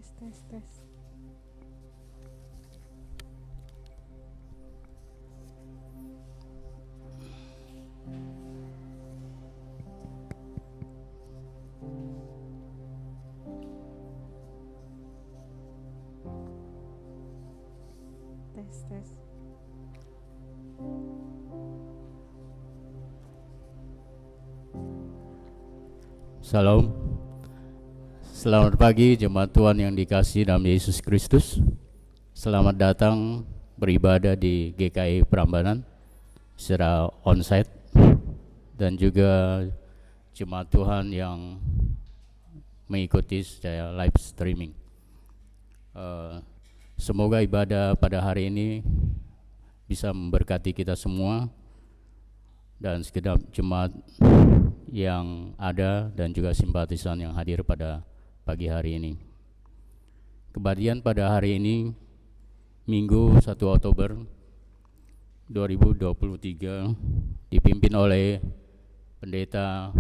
tes tes. Tes tes. Salam. Selamat pagi jemaat Tuhan yang dikasihi dalam Yesus Kristus. Selamat datang beribadah di GKI Prambanan secara onsite dan juga jemaat Tuhan yang mengikuti secara live streaming. Semoga ibadah pada hari ini bisa memberkati kita semua dan segenap jemaat yang ada dan juga simpatisan yang hadir pada pagi hari ini. Kebaktian pada hari ini Minggu 1 Oktober 2023 dipimpin oleh Pendeta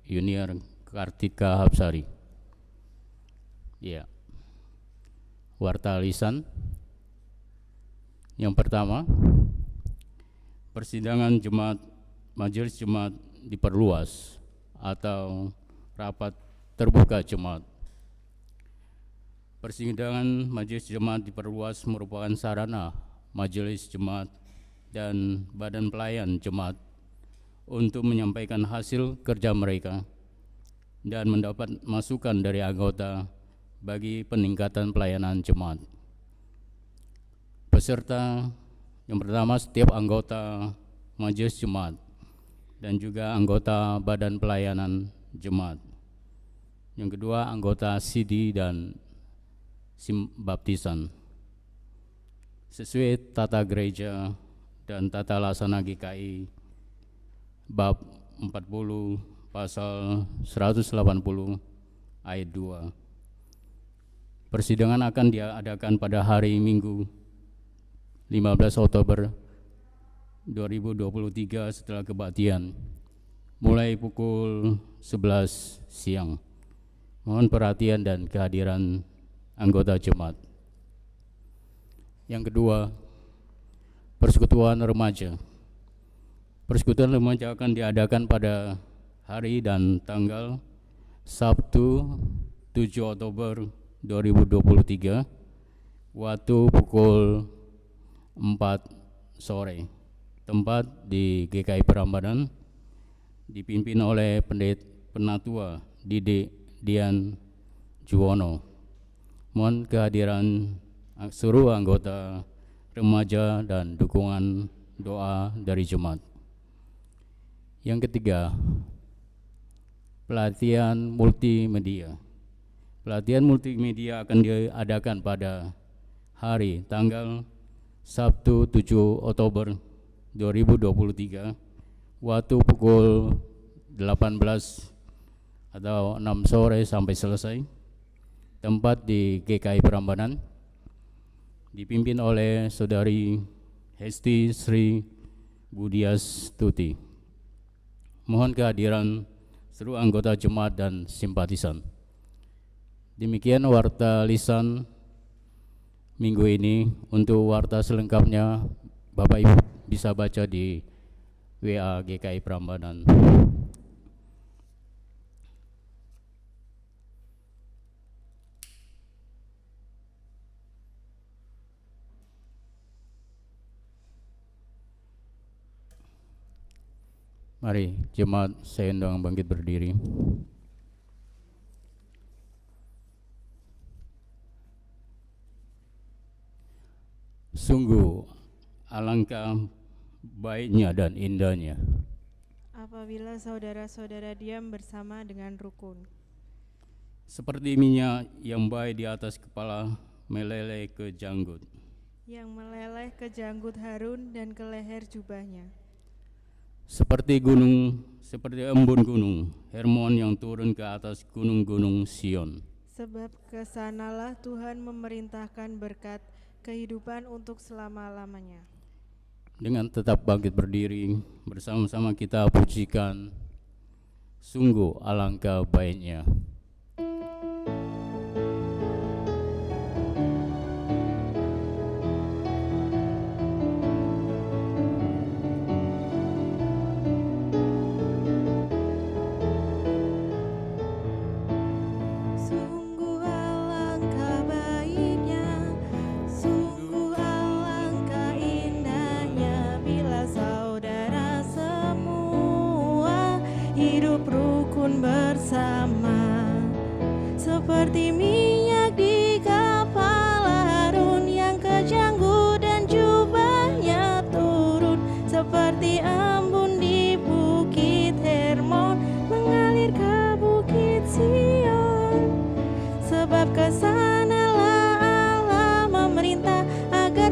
Junior Kartika Hapsari. Ya. Warta lisan. Yang pertama, persidangan majelis jemaat diperluas atau rapat terbuka jemaat. Persidangan majelis jemaat diperluas merupakan sarana majelis jemaat dan badan pelayan jemaat untuk menyampaikan hasil kerja mereka dan mendapat masukan dari anggota bagi peningkatan pelayanan jemaat. Peserta yang pertama, setiap anggota majelis jemaat dan juga anggota badan pelayanan jemaat. Yang kedua, anggota CD dan SIM baptisan. Sesuai tata gereja dan tata laksana GKI bab 40 pasal 180 ayat 2. Persidangan akan diadakan pada hari Minggu 15 Oktober 2023 setelah kebaktian mulai pukul 11 siang. Mohon perhatian dan kehadiran anggota jemaat. Yang kedua, persekutuan remaja. Persekutuan remaja akan diadakan pada hari dan tanggal Sabtu 7 Oktober 2023 waktu pukul 4 sore. Tempat di GKI Prambanan, dipimpin oleh Penatua Didik Dian Juwono. Mohon kehadiran seluruh anggota remaja dan dukungan doa dari jemaat. Yang ketiga, pelatihan multimedia. Pelatihan multimedia akan diadakan pada hari tanggal Sabtu 7 Oktober 2023 waktu pukul 18 atau 6 sore sampai selesai. Tempat di GKI Prambanan, dipimpin oleh Saudari Hesti Sri Budias Tuti. Mohon kehadiran seluruh anggota jemaat dan simpatisan. Demikian warta lisan minggu ini. Untuk warta selengkapnya Bapak Ibu bisa baca di WA GKI Prambanan. Mari jemaat saya undang bangkit berdiri. Sungguh alangkah baiknya dan indahnya Apabila saudara-saudara diam bersama dengan rukun. seperti minyak yang baik di atas kepala meleleh ke janggut, Yang meleleh ke janggut Harun dan ke leher jubahnya. seperti embun gunung Hermon yang turun ke atas gunung-gunung Sion. Sebab kesanalah Tuhan memerintahkan berkat kehidupan untuk selama-lamanya. Dengan tetap bangkit berdiri, bersama-sama kita pujikan sungguh alangkah baiknya.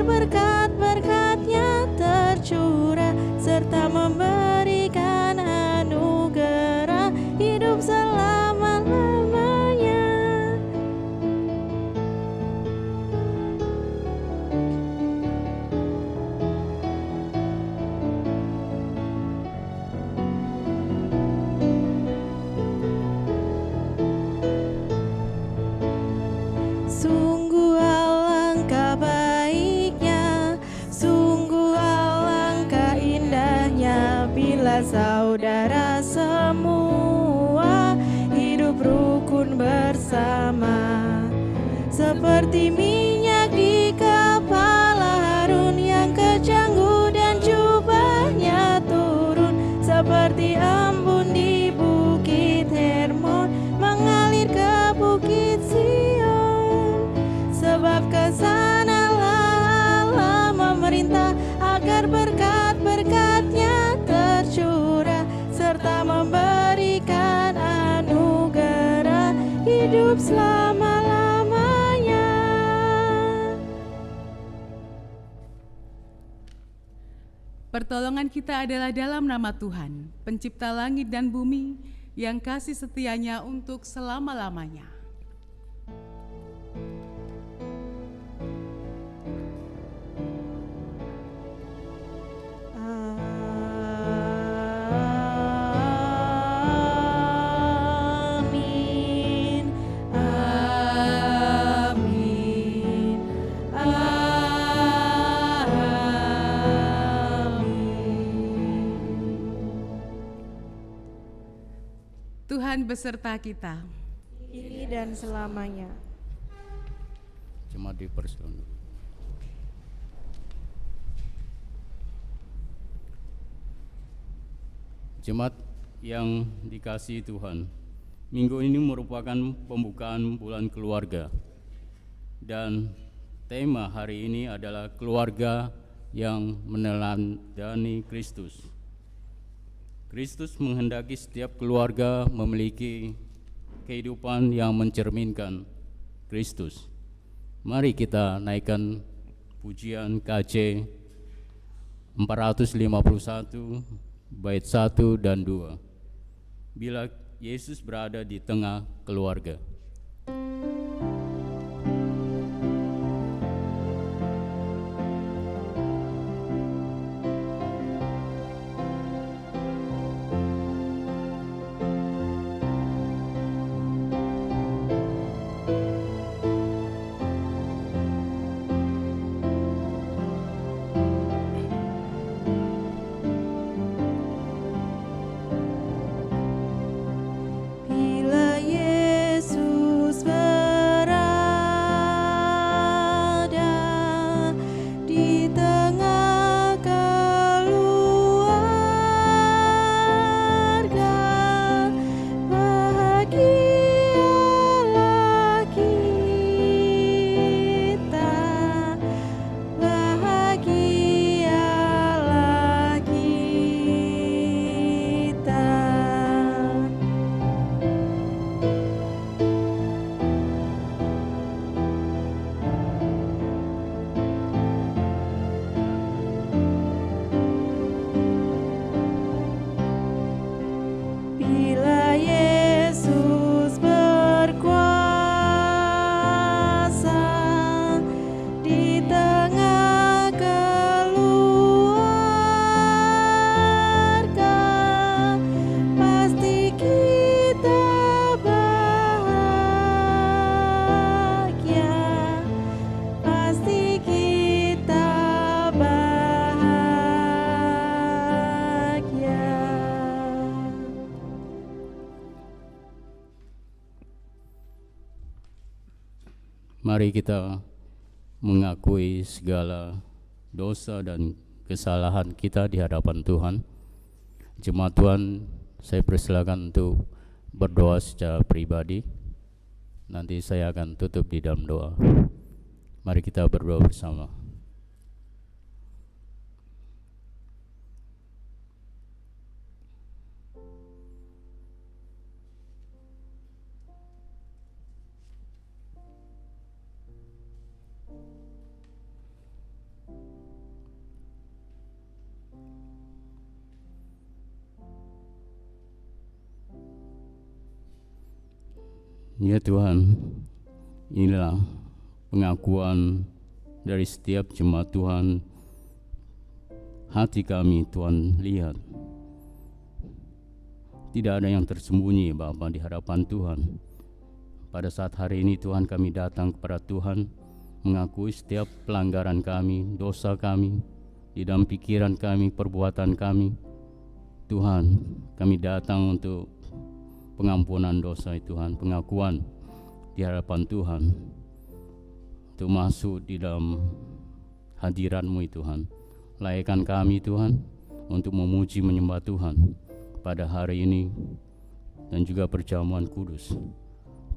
berkat-berkat-Nya tercurah, serta memberikan anugerah hidup selama-lamanya. Sungguh alangkah baiknya, sungguh alangkah indahnya bila saudara semua hidup rukun bersama, seperti minyak di kepala Harun yang kecanggu dan jubahnya turun, seperti embun di bukit Hermon mengalir ke bukit Sion. Sebab kesanalah Allah memerintah agar berkat-berkat-Nya tercurah, serta memberikan anugerah hidup selama-lamanya. Pertolongan kita adalah dalam nama Tuhan, pencipta langit dan bumi, yang kasih setianya untuk selama-lamanya. Amin, amin, amin. Tuhan beserta kita. Kini dan selamanya. Cuma dipersilakan. Jemaat yang dikasihi Tuhan, minggu ini merupakan pembukaan bulan keluarga, dan tema hari ini adalah keluarga yang meneladani Kristus. Kristus menghendaki setiap keluarga memiliki kehidupan yang mencerminkan Kristus. Mari kita naikkan pujian KC 451 bait 1 dan 2. Bila Yesus berada di tengah keluarga. Bila Yesus berada di tengah keluarga, bahagialah kita, bahagialah kita. Bila Yesus berkuasa di tengah keluarga, pasti kita bahagia, pasti kita bahagia. Mari kita mengakui segala dosa dan kesalahan kita di hadapan Tuhan. Jemaat Tuhan, saya persilakan untuk berdoa secara pribadi. Nanti saya akan tutup di dalam doa. Mari kita berdoa bersama. Ya Tuhan, inilah pengakuan dari setiap jemaat Tuhan. Hati kami Tuhan lihat, tidak ada yang tersembunyi Bapa di hadapan Tuhan. Pada saat hari ini Tuhan, kami datang kepada Tuhan mengakui setiap pelanggaran kami, dosa kami di dalam pikiran kami, perbuatan kami. Tuhan, kami datang untuk pengampunan dosa Tuhan, pengakuan di hadapan Tuhan, untuk masuk di dalam hadirat-Mu Tuhan. Layakkan kami Tuhan untuk memuji menyembah Tuhan pada hari ini dan juga perjamuan kudus.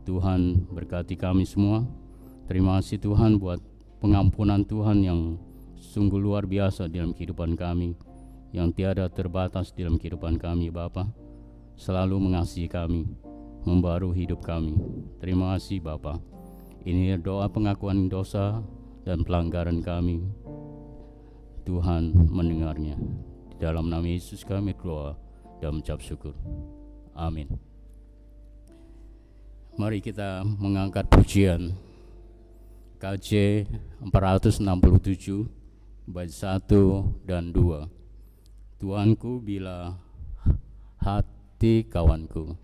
Tuhan berkati kami semua. Terima kasih Tuhan buat pengampunan Tuhan yang sungguh luar biasa dalam kehidupan kami, yang tiada terbatas dalam kehidupan kami Bapa. Selalu mengasihi kami, membaru hidup kami. Terima kasih Bapa. Ini doa pengakuan dosa dan pelanggaran kami. Tuhan mendengarnya. Di dalam nama Yesus kami berdoa dan mengucap syukur. Amin. Mari kita mengangkat pujian KJ 467 bait 1 dan 2. Tuanku bila hati kawanku.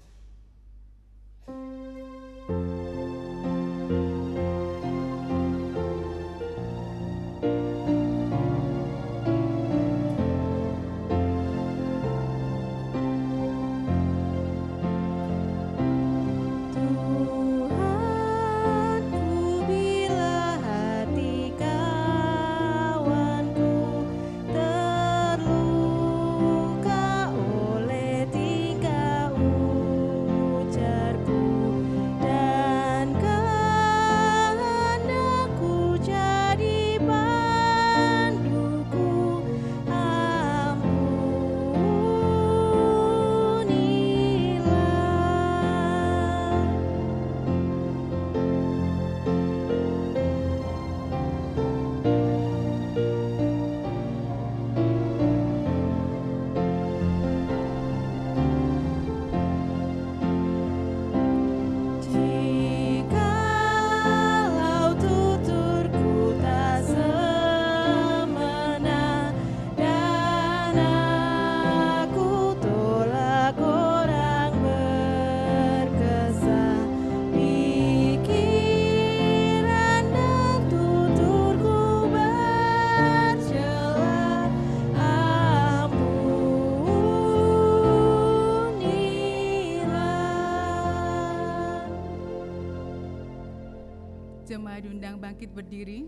Jemaat diundang bangkit berdiri.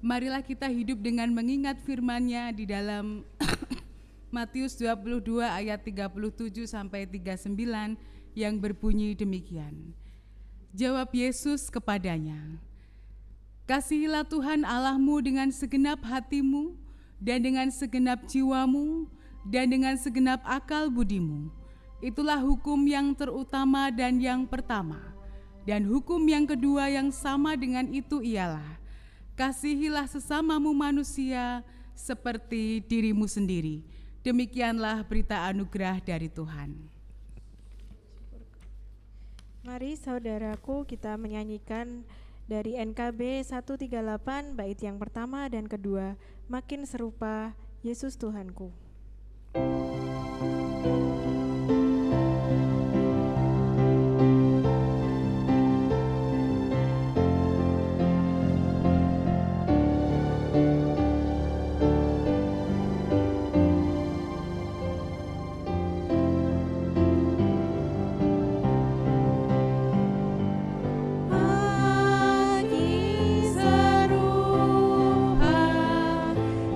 Marilah kita hidup dengan mengingat firman-Nya di dalam Matius 22 ayat 37 sampai 39 yang berbunyi demikian. Jawab Yesus kepadanya, "Kasihilah Tuhan Allahmu dengan segenap hatimu dan dengan segenap jiwamu dan dengan segenap akal budimu. Itulah hukum yang terutama dan yang pertama. Dan hukum yang kedua yang sama dengan itu ialah, kasihilah sesamamu manusia seperti dirimu sendiri." Demikianlah berita anugerah dari Tuhan. Mari saudaraku kita menyanyikan dari NKB 138 bait yang pertama dan kedua, Makin Serupa Yesus Tuhanku.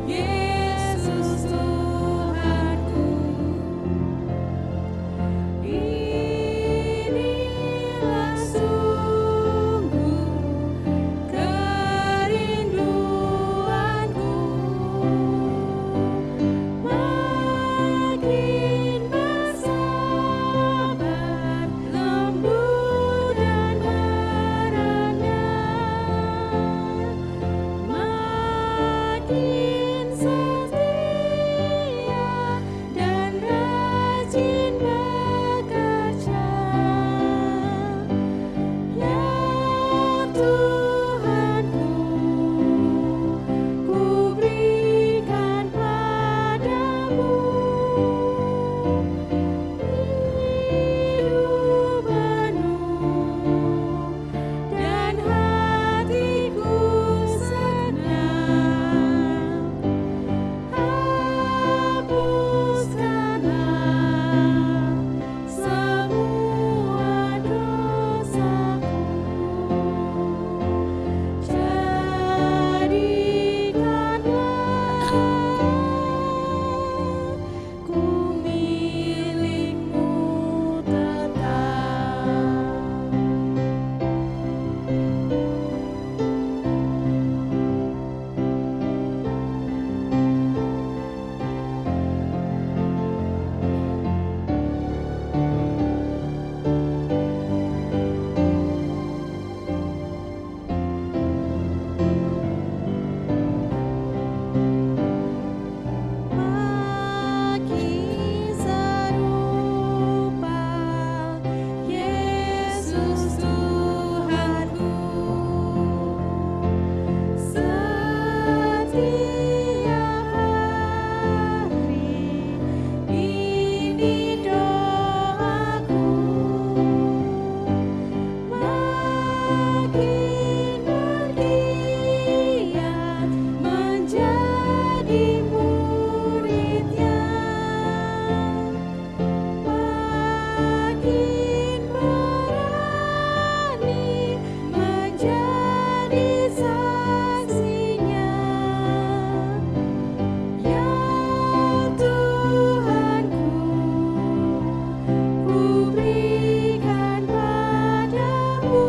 Yesus Tuhanku. saksinya, ya Tuhanku, ku berikan padamu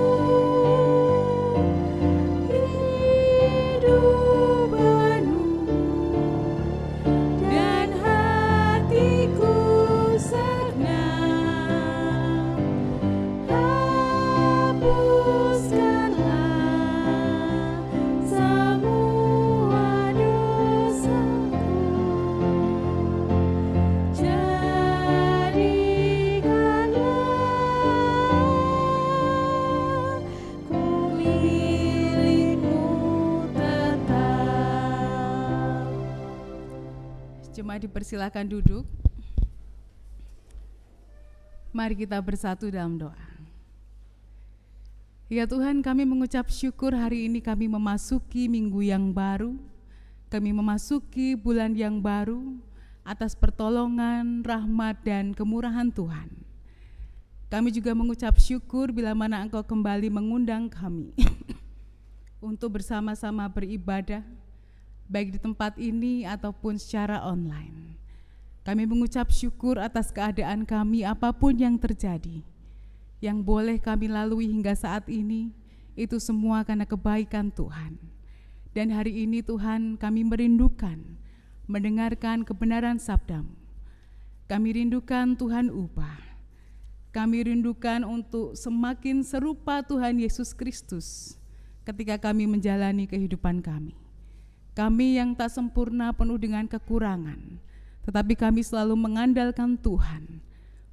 hidup baru dan hatiku senang. Hapuskanlah semua dosaku, jadikanlah ku milikmu tetap. Jemaat dipersilakan duduk. Mari kita bersatu dalam doa. Ya Tuhan, kami mengucap syukur hari ini kami memasuki minggu yang baru. Kami memasuki bulan yang baru atas pertolongan, rahmat, dan kemurahan Tuhan. Kami juga mengucap syukur bila mana Engkau kembali mengundang kami untuk bersama-sama beribadah, baik di tempat ini ataupun secara online. Kami mengucap syukur atas keadaan kami apapun yang terjadi. Yang boleh kami lalui hingga saat ini, itu semua karena kebaikan Tuhan. Dan hari ini Tuhan, kami merindukan mendengarkan kebenaran sabda-Mu. Kami rindukan Tuhan ubah. Kami rindukan untuk semakin serupa Tuhan Yesus Kristus ketika kami menjalani kehidupan kami. Kami yang tak sempurna, penuh dengan kekurangan, tetapi kami selalu mengandalkan Tuhan.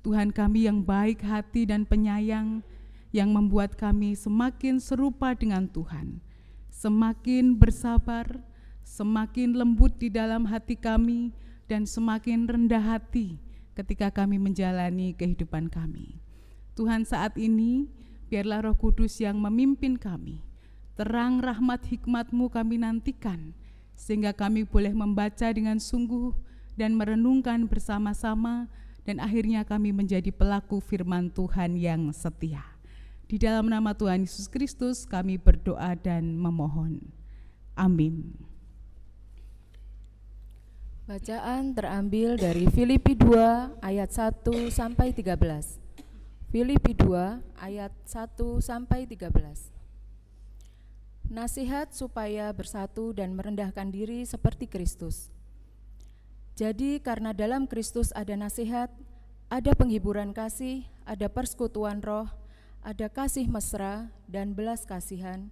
Tuhan kami yang baik hati dan penyayang, yang membuat kami semakin serupa dengan Tuhan, semakin bersabar, semakin lembut di dalam hati kami, dan semakin rendah hati ketika kami menjalani kehidupan kami. Tuhan, saat ini biarlah Roh Kudus yang memimpin kami. Terang rahmat hikmat-Mu kami nantikan, sehingga kami boleh membaca dengan sungguh dan merenungkan bersama-sama, dan akhirnya kami menjadi pelaku firman Tuhan yang setia. Di dalam nama Tuhan Yesus Kristus kami berdoa dan memohon. Amin. Bacaan terambil dari Filipi 2 ayat 1 sampai 13. Filipi 2 ayat 1 sampai 13. Nasihat supaya bersatu dan merendahkan diri seperti Kristus. Jadi karena dalam Kristus ada nasihat, ada penghiburan kasih, ada persekutuan roh, ada kasih mesra dan belas kasihan.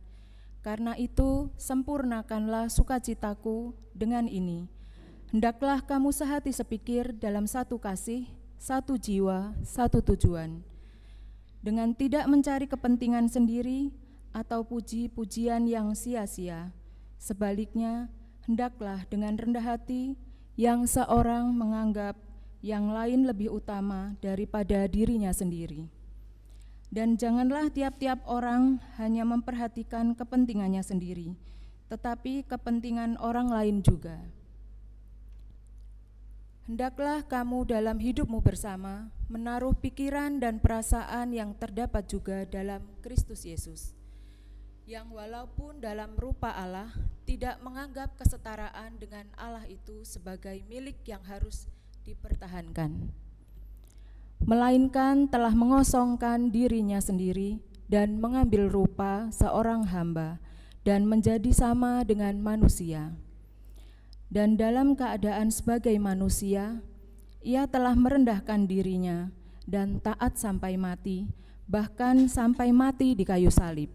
Karena itu sempurnakanlah sukacitaku dengan ini. Hendaklah kamu sehati sepikir dalam satu kasih, satu jiwa, satu tujuan. Dengan tidak mencari kepentingan sendiri atau puji-pujian yang sia-sia. Sebaliknya, hendaklah dengan rendah hati yang seorang menganggap yang lain lebih utama daripada dirinya sendiri. Dan janganlah tiap-tiap orang hanya memperhatikan kepentingannya sendiri, tetapi kepentingan orang lain juga. Hendaklah kamu dalam hidupmu bersama menaruh pikiran dan perasaan yang terdapat juga dalam Kristus Yesus, yang walaupun dalam rupa Allah tidak menganggap kesetaraan dengan Allah itu sebagai milik yang harus dipertahankan, melainkan telah mengosongkan dirinya sendiri dan mengambil rupa seorang hamba dan menjadi sama dengan manusia. Dan dalam keadaan sebagai manusia, ia telah merendahkan dirinya dan taat sampai mati, bahkan sampai mati di kayu salib.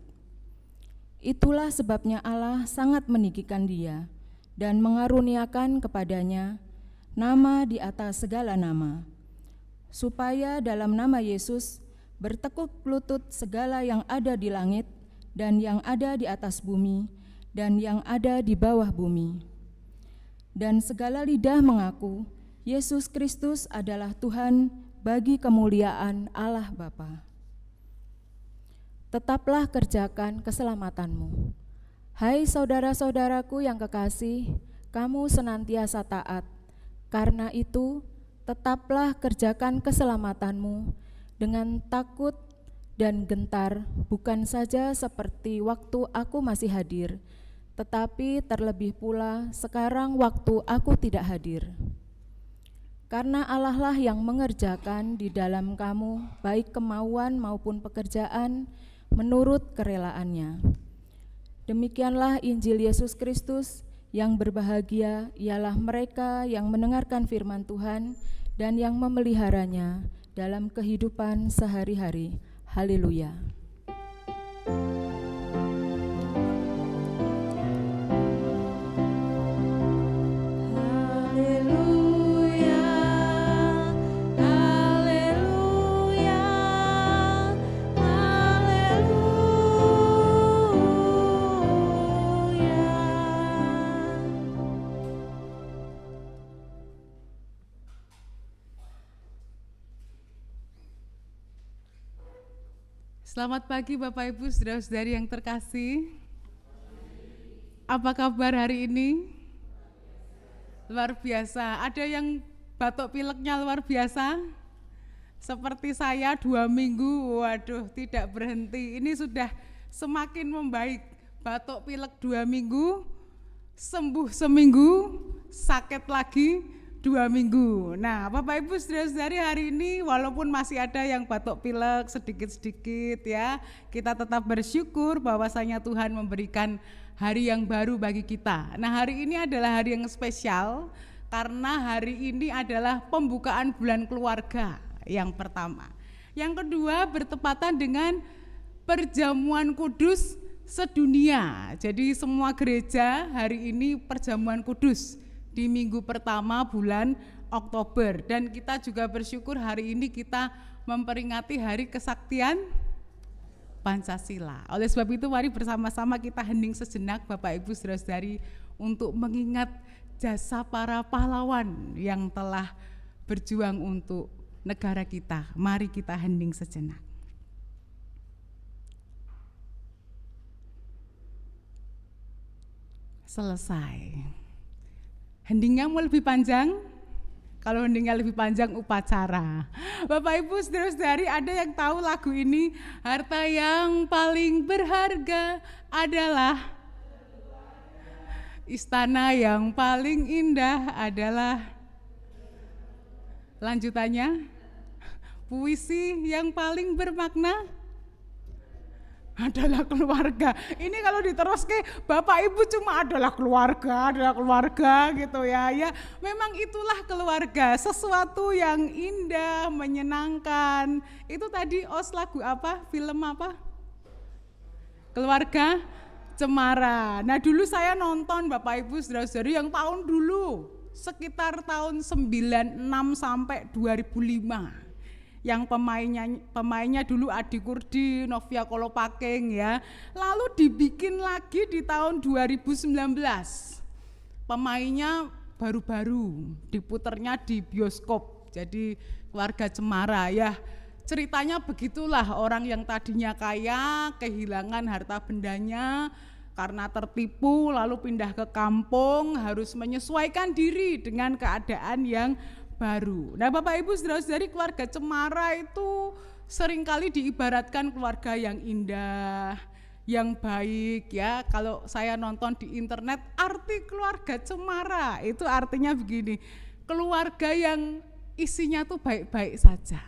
Itulah sebabnya Allah sangat meninggikan dia dan mengaruniakan kepadanya nama di atas segala nama, supaya dalam nama Yesus bertekuk lutut segala yang ada di langit dan yang ada di atas bumi dan yang ada di bawah bumi. Dan segala lidah mengaku Yesus Kristus adalah Tuhan bagi kemuliaan Allah Bapa. Tetaplah kerjakan keselamatanmu. Hai saudara-saudaraku yang kekasih, kamu senantiasa taat. Karena itu, tetaplah kerjakan keselamatanmu dengan takut dan gentar, bukan saja seperti waktu aku masih hadir, tetapi terlebih pula sekarang waktu aku tidak hadir. Karena Allah lah yang mengerjakan di dalam kamu, baik kemauan maupun pekerjaan, menurut kerelaannya. Demikianlah Injil Yesus Kristus. Yang berbahagia ialah mereka yang mendengarkan firman Tuhan dan yang memeliharanya dalam kehidupan sehari-hari. Haleluya. Selamat pagi Bapak Ibu, saudara-saudari yang terkasih. Apa kabar hari ini? Luar biasa. Ada yang batuk pileknya luar biasa? Seperti saya 2 minggu, waduh tidak berhenti. Ini sudah semakin membaik. Batuk pilek 2 minggu, sembuh seminggu, sakit lagi 2 minggu. Nah, Bapak Ibu saudara-saudari, hari ini walaupun masih ada yang batuk pilek sedikit-sedikit ya, kita tetap bersyukur bahwasanya Tuhan memberikan hari yang baru bagi kita. Nah, hari ini adalah hari yang spesial karena hari ini adalah pembukaan bulan keluarga yang pertama. Yang kedua bertepatan dengan perjamuan kudus sedunia. Jadi semua gereja hari ini perjamuan kudus di minggu pertama bulan Oktober, dan kita juga bersyukur hari ini kita memperingati Hari Kesaktian Pancasila. Oleh sebab itu mari bersama-sama kita hening sejenak Bapak Ibu saudara-saudari untuk mengingat jasa para pahlawan yang telah berjuang untuk negara kita. Mari kita hening sejenak. Selesai. Hendingnya mau lebih panjang? Kalau hendingnya lebih panjang upacara. Bapak Ibu saudara-saudari, ada yang tahu lagu ini? Harta yang paling berharga adalah, istana yang paling indah adalah, lanjutannya, puisi yang paling bermakna adalah keluarga. Ini kalau diterus ke Bapak Ibu cuma adalah keluarga gitu ya. Ya, memang itulah keluarga, sesuatu yang indah, menyenangkan. Itu tadi lagu apa? Film apa? Keluarga Cemara. Nah, dulu saya nonton Bapak Ibu saudara-saudari yang tahun dulu, sekitar tahun 96 sampai 2005. Yang pemainnya dulu Adi Kurdi, Novia Kolopaking ya. Lalu dibikin lagi di tahun 2019. Pemainnya baru-baru, diputernya di bioskop. Jadi Keluarga Cemara ya. Ceritanya begitulah, orang yang tadinya kaya kehilangan harta bendanya karena tertipu, lalu pindah ke kampung, harus menyesuaikan diri dengan keadaan yang baru. Nah, Bapak Ibu saudara-saudari, Keluarga Cemara itu seringkali diibaratkan keluarga yang indah, yang baik ya. Kalau saya nonton di internet, arti Keluarga Cemara itu artinya begini, keluarga yang isinya tuh baik-baik saja.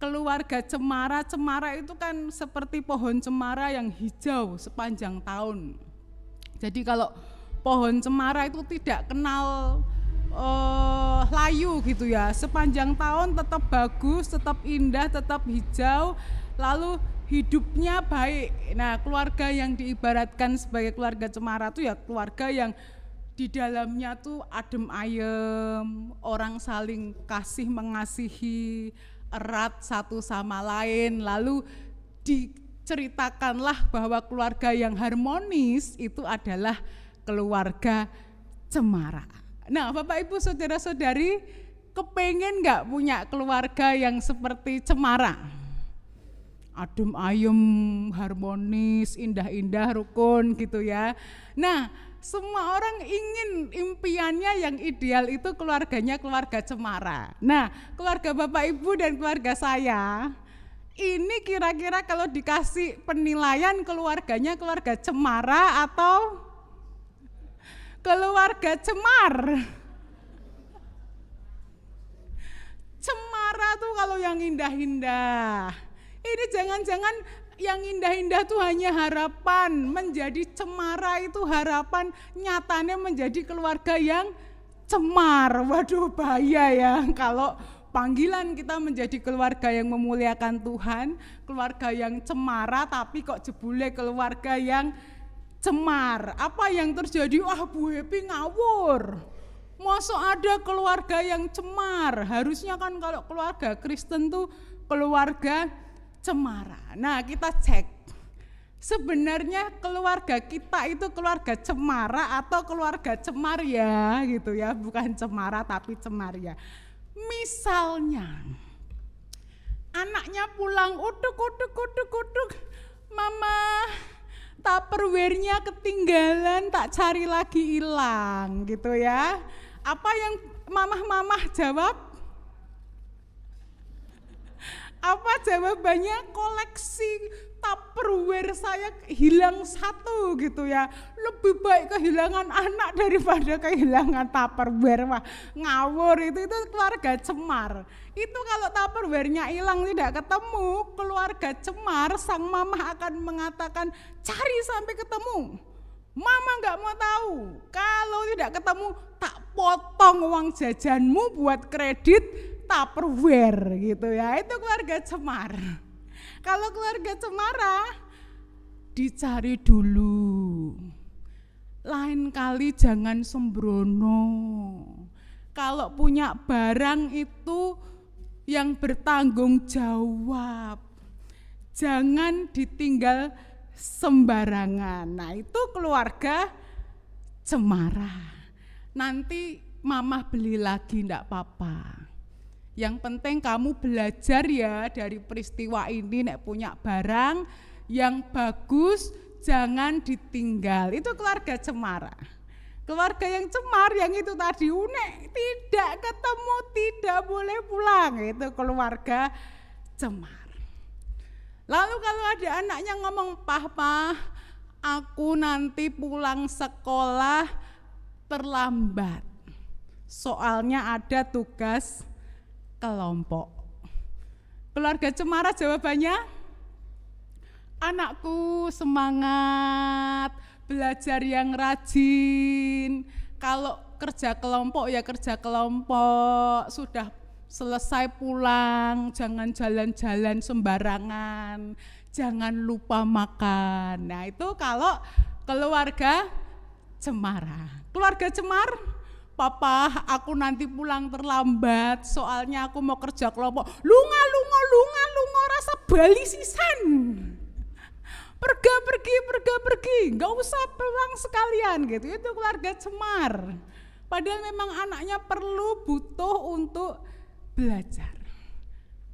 Keluarga Cemara, cemara itu kan seperti pohon cemara yang hijau sepanjang tahun. Jadi kalau pohon cemara itu tidak kenal layu gitu ya, sepanjang tahun tetap bagus, tetap indah, tetap hijau, lalu hidupnya baik. Nah, keluarga yang diibaratkan sebagai Keluarga Cemara itu ya keluarga yang di dalamnya tuh adem ayem, orang saling kasih mengasihi, erat satu sama lain, lalu diceritakanlah bahwa keluarga yang harmonis itu adalah Keluarga Cemara. Nah, Bapak Ibu saudara-saudari, kepengen gak punya keluarga yang seperti Cemara? Adem ayem, harmonis, indah-indah, rukun gitu ya. Nah, semua orang ingin impiannya yang ideal itu keluarganya Keluarga Cemara. Nah, keluarga Bapak Ibu dan keluarga saya Ini kira-kira kalau dikasih penilaian keluarganya keluarga cemara atau keluarga cemar? Cemara tuh kalau yang indah-indah. Ini jangan-jangan yang indah-indah tuh hanya harapan, menjadi cemara itu harapan, nyatanya menjadi keluarga yang cemar. Waduh, bahaya ya kalau panggilan kita menjadi keluarga yang memuliakan Tuhan, keluarga yang cemara tapi kok jebule keluarga yang cemar. Apa yang terjadi? Wah, Bu Happy ngawur. Masa ada keluarga yang cemar? Harusnya kan kalau keluarga Kristen tuh keluarga cemara. Nah, kita cek. Sebenarnya keluarga kita itu keluarga cemara atau keluarga cemar ya gitu ya, bukan cemara tapi cemar ya. Misalnya anaknya pulang utuk, mama Tupperware-nya ketinggalan, tak cari lagi hilang gitu ya. Apa yang mamah-mamah jawab? Apa jawabannya? Koleksi Tupperware saya hilang satu gitu ya. Lebih baik kehilangan anak daripada kehilangan Tupperware. Wah, ngawur itu keluarga cemar. Itu kalau Tupperware-nya hilang tidak ketemu, keluarga cemar, sang mama akan mengatakan cari sampai ketemu. Mama nggak mau tahu. Kalau tidak ketemu, tak potong uang jajanmu buat kredit Tupperware gitu ya. Itu keluarga cemar. Kalau keluarga cemara dicari dulu. Lain kali jangan sembrono. Kalau punya barang itu yang bertanggung jawab. Jangan ditinggal sembarangan. Nah, itu keluarga cemara. Nanti mama beli lagi enggak apa-apa. Yang penting kamu belajar ya dari peristiwa ini, nek punya barang yang bagus jangan ditinggal. Itu keluarga cemara. Keluarga yang cemar yang itu tadi, nek tidak ketemu tidak boleh pulang. Itu keluarga cemar. Lalu kalau ada anaknya ngomong, "Pah, aku nanti pulang sekolah terlambat. Soalnya ada tugas kelompok." Keluarga cemara jawabannya, "Anakku semangat, belajar yang rajin. Kalau kerja kelompok ya kerja kelompok, sudah selesai pulang, jangan jalan-jalan sembarangan, jangan lupa makan." Nah, itu kalau keluarga cemara. Keluarga cemar, "Papa, aku nanti pulang terlambat, soalnya aku mau kerja kelompok." Lunga, rasa bali sisan. Pergi, nggak usah pulang sekalian gitu. Itu keluarga cemar. Padahal memang anaknya butuh untuk belajar.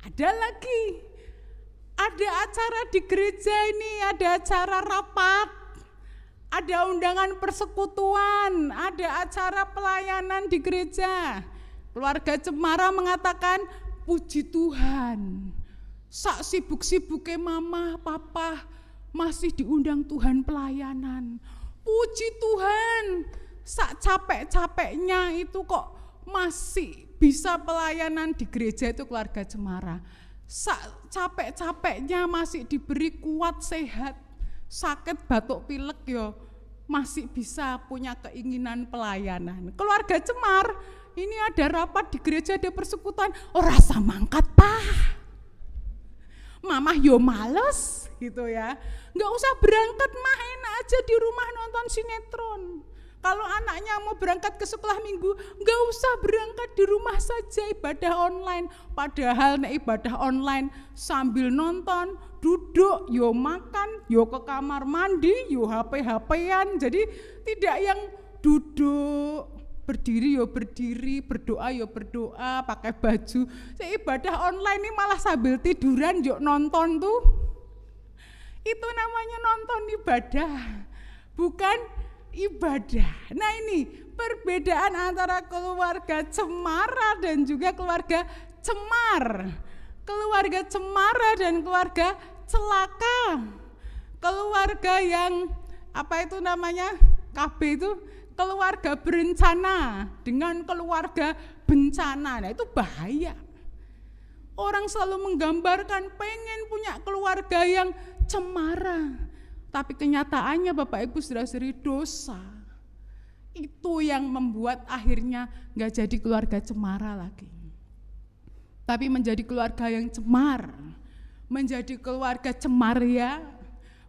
Ada lagi, ada acara di gereja ini, ada acara rapat, ada undangan persekutuan, ada acara pelayanan di gereja. Keluarga cemara mengatakan, "Puji Tuhan, sak sibuk-sibuknya mama, papa masih diundang Tuhan pelayanan. Puji Tuhan, sak capek-capeknya itu kok masih bisa pelayanan di gereja." Itu keluarga cemara. Sak capek-capeknya masih diberi kuat, sehat, sakit batuk pilek yo masih bisa punya keinginan pelayanan. Keluarga cemar, ini ada rapat di gereja, ada persekutuan, rasa mangkat Pak. Mamah yo males gitu ya. Nggak usah berangkat mah, enak aja di rumah nonton sinetron. Kalau anaknya mau berangkat ke sekolah minggu, nggak usah berangkat, di rumah saja ibadah online. Padahal nek ibadah online sambil nonton, duduk, yo makan, yo ke kamar mandi, yo HP-HPan. Jadi tidak yang duduk, berdiri yo berdiri, berdoa yo berdoa, pakai baju. Ibadah online ini malah sambil tiduran yo nonton tuh. Itu namanya nonton ibadah, bukan ibadah. Nah, ini perbedaan antara keluarga cemara dan juga keluarga cemar. keluarga cemara dan keluarga celaka. Keluarga yang KB itu keluarga berencana dengan keluarga bencana. Nah, itu bahaya. Orang selalu menggambarkan pengen punya keluarga yang cemara. Tapi kenyataannya Bapak Ibu Saudara-saudari, dosa itu yang membuat akhirnya gak jadi keluarga cemara lagi, tapi menjadi keluarga yang cemar, menjadi keluarga cemaria,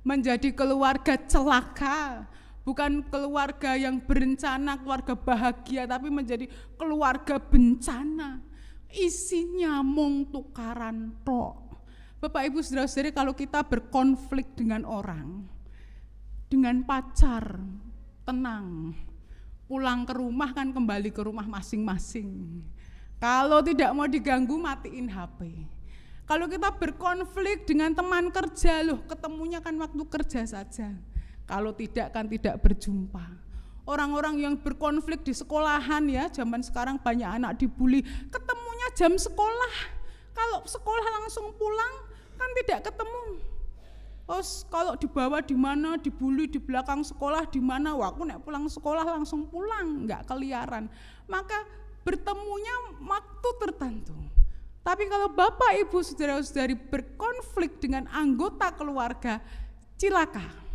menjadi keluarga celaka. Bukan keluarga yang berencana, keluarga bahagia, tapi menjadi keluarga bencana. Isinya mung tukaran tok. Bapak Ibu Saudara-saudari, kalau kita berkonflik dengan orang, dengan pacar, tenang. Pulang ke rumah kan kembali ke rumah masing-masing. Kalau tidak mau diganggu, matiin HP. Kalau kita berkonflik dengan teman kerja, ketemunya kan waktu kerja saja. Kalau tidak kan tidak berjumpa. Orang-orang yang berkonflik di sekolahan ya, zaman sekarang banyak anak dibully, ketemunya jam sekolah. Kalau sekolah langsung pulang kan tidak ketemu. Terus kalau dibawa di mana, dibully di belakang sekolah di mana, wah aku nek pulang sekolah langsung pulang, nggak keliaran. Maka bertemunya waktu tertentu. Tapi kalau Bapak Ibu Saudara-saudari berkonflik dengan anggota keluarga, cilaka.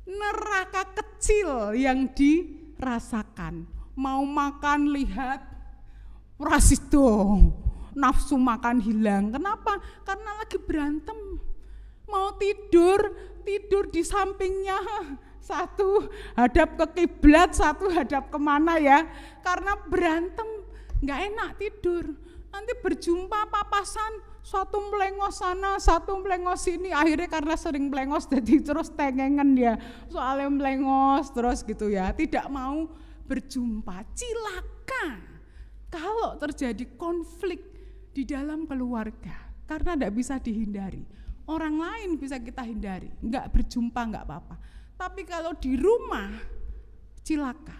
Neraka kecil yang dirasakan. Mau makan lihat prasido, nafsu makan hilang. Kenapa? Karena lagi berantem. Mau tidur di sampingnya, satu hadap ke kiblat, satu hadap kemana ya, karena berantem, nggak enak tidur. Nanti berjumpa papasan, satu melengos sana, satu melengos sini, akhirnya karena sering melengos jadi terus tengengen dia, soalnya melengos terus gitu ya, tidak mau berjumpa. Cilaka kalau terjadi konflik di dalam keluarga, karena tidak bisa dihindari. Orang lain bisa kita hindari, enggak berjumpa enggak apa-apa. Tapi kalau di rumah, cilaka.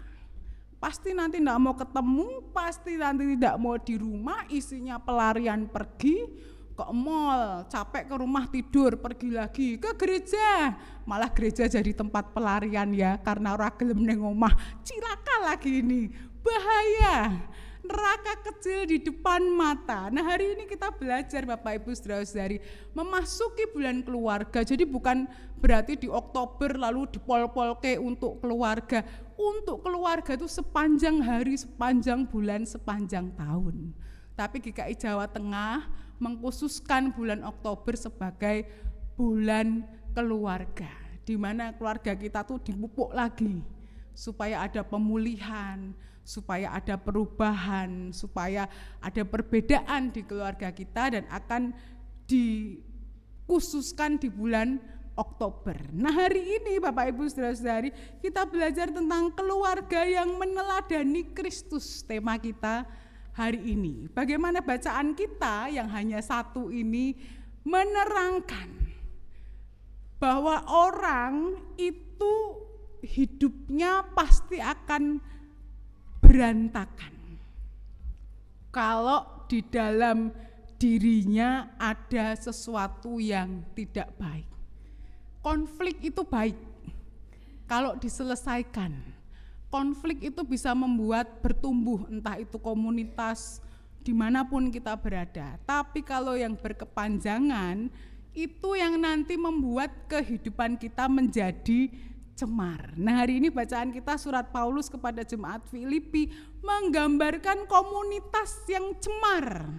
Pasti nanti enggak mau ketemu, pasti nanti tidak mau di rumah, isinya pelarian pergi ke mall, capek ke rumah tidur, pergi lagi ke gereja. Malah gereja jadi tempat pelarian ya, karena ora gelem ning omah. Cilaka lagi ini, bahaya. Neraka kecil di depan mata. Nah, hari ini kita belajar Bapak Ibu Saudara-saudari memasuki bulan keluarga. Jadi bukan berarti di Oktober lalu dipol-polke untuk keluarga. Untuk keluarga itu sepanjang hari, sepanjang bulan, sepanjang tahun. Tapi GKI Jawa Tengah mengkhususkan bulan Oktober sebagai bulan keluarga, di mana keluarga kita tuh dipupuk lagi supaya ada pemulihan, supaya ada perubahan, supaya ada perbedaan di keluarga kita, dan akan dikhususkan di bulan Oktober. Nah, hari ini Bapak Ibu Saudara-saudari, kita belajar tentang keluarga yang meneladani Kristus, tema kita hari ini. Bagaimana bacaan kita yang hanya satu ini menerangkan bahwa orang itu hidupnya pasti akan berantakan kalau di dalam dirinya ada sesuatu yang tidak baik. Konflik itu baik kalau diselesaikan. Konflik itu bisa membuat bertumbuh, entah itu komunitas dimanapun kita berada. Tapi kalau yang berkepanjangan, itu yang nanti membuat kehidupan kita menjadi cemar. Nah, hari ini bacaan kita surat Paulus kepada jemaat Filipi menggambarkan komunitas yang cemar.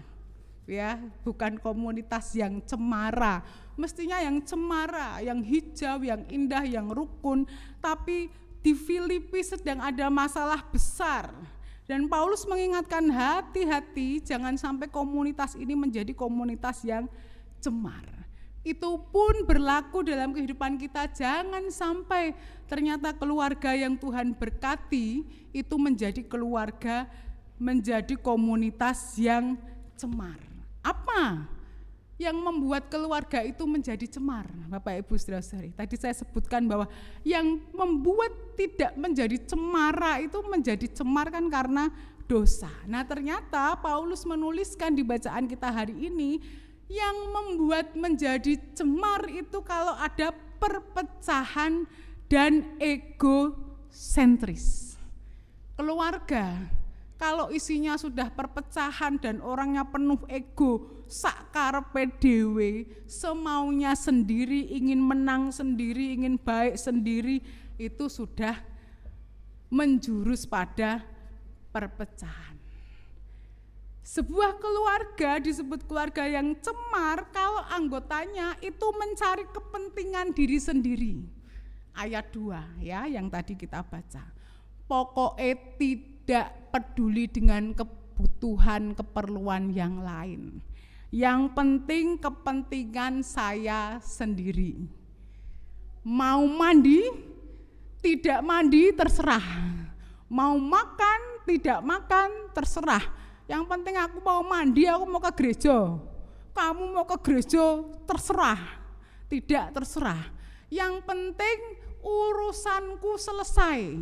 Ya, bukan komunitas yang cemara. Mestinya yang cemara, yang hijau, yang indah, yang rukun. Tapi di Filipi sedang ada masalah besar. Dan Paulus mengingatkan hati-hati jangan sampai komunitas ini menjadi komunitas yang cemar. Itu pun berlaku dalam kehidupan kita, jangan sampai ternyata keluarga yang Tuhan berkati itu menjadi keluarga, menjadi komunitas yang cemar. Apa yang membuat keluarga itu menjadi cemar, Bapak Ibu Saudara-saudari? Tadi saya sebutkan bahwa yang membuat tidak menjadi cemara itu menjadi cemar kan karena dosa. Nah, ternyata Paulus menuliskan di bacaan kita hari ini, yang membuat menjadi cemar itu kalau ada perpecahan dan egosentris. Keluarga kalau isinya sudah perpecahan dan orangnya penuh ego, sakarepe dhewe, semaunya sendiri, ingin menang sendiri, ingin baik sendiri, itu sudah menjurus pada perpecahan. Sebuah keluarga disebut keluarga yang cemar kalau anggotanya itu mencari kepentingan diri sendiri. Ayat 2 ya yang tadi kita baca. Pokoknya tidak peduli dengan kebutuhan keperluan yang lain. Yang penting kepentingan saya sendiri. Mau mandi, tidak mandi terserah. Mau makan, tidak makan terserah. Yang penting aku mau mandi, aku mau ke gereja. Kamu mau ke gereja, terserah. Tidak terserah. Yang penting urusanku selesai.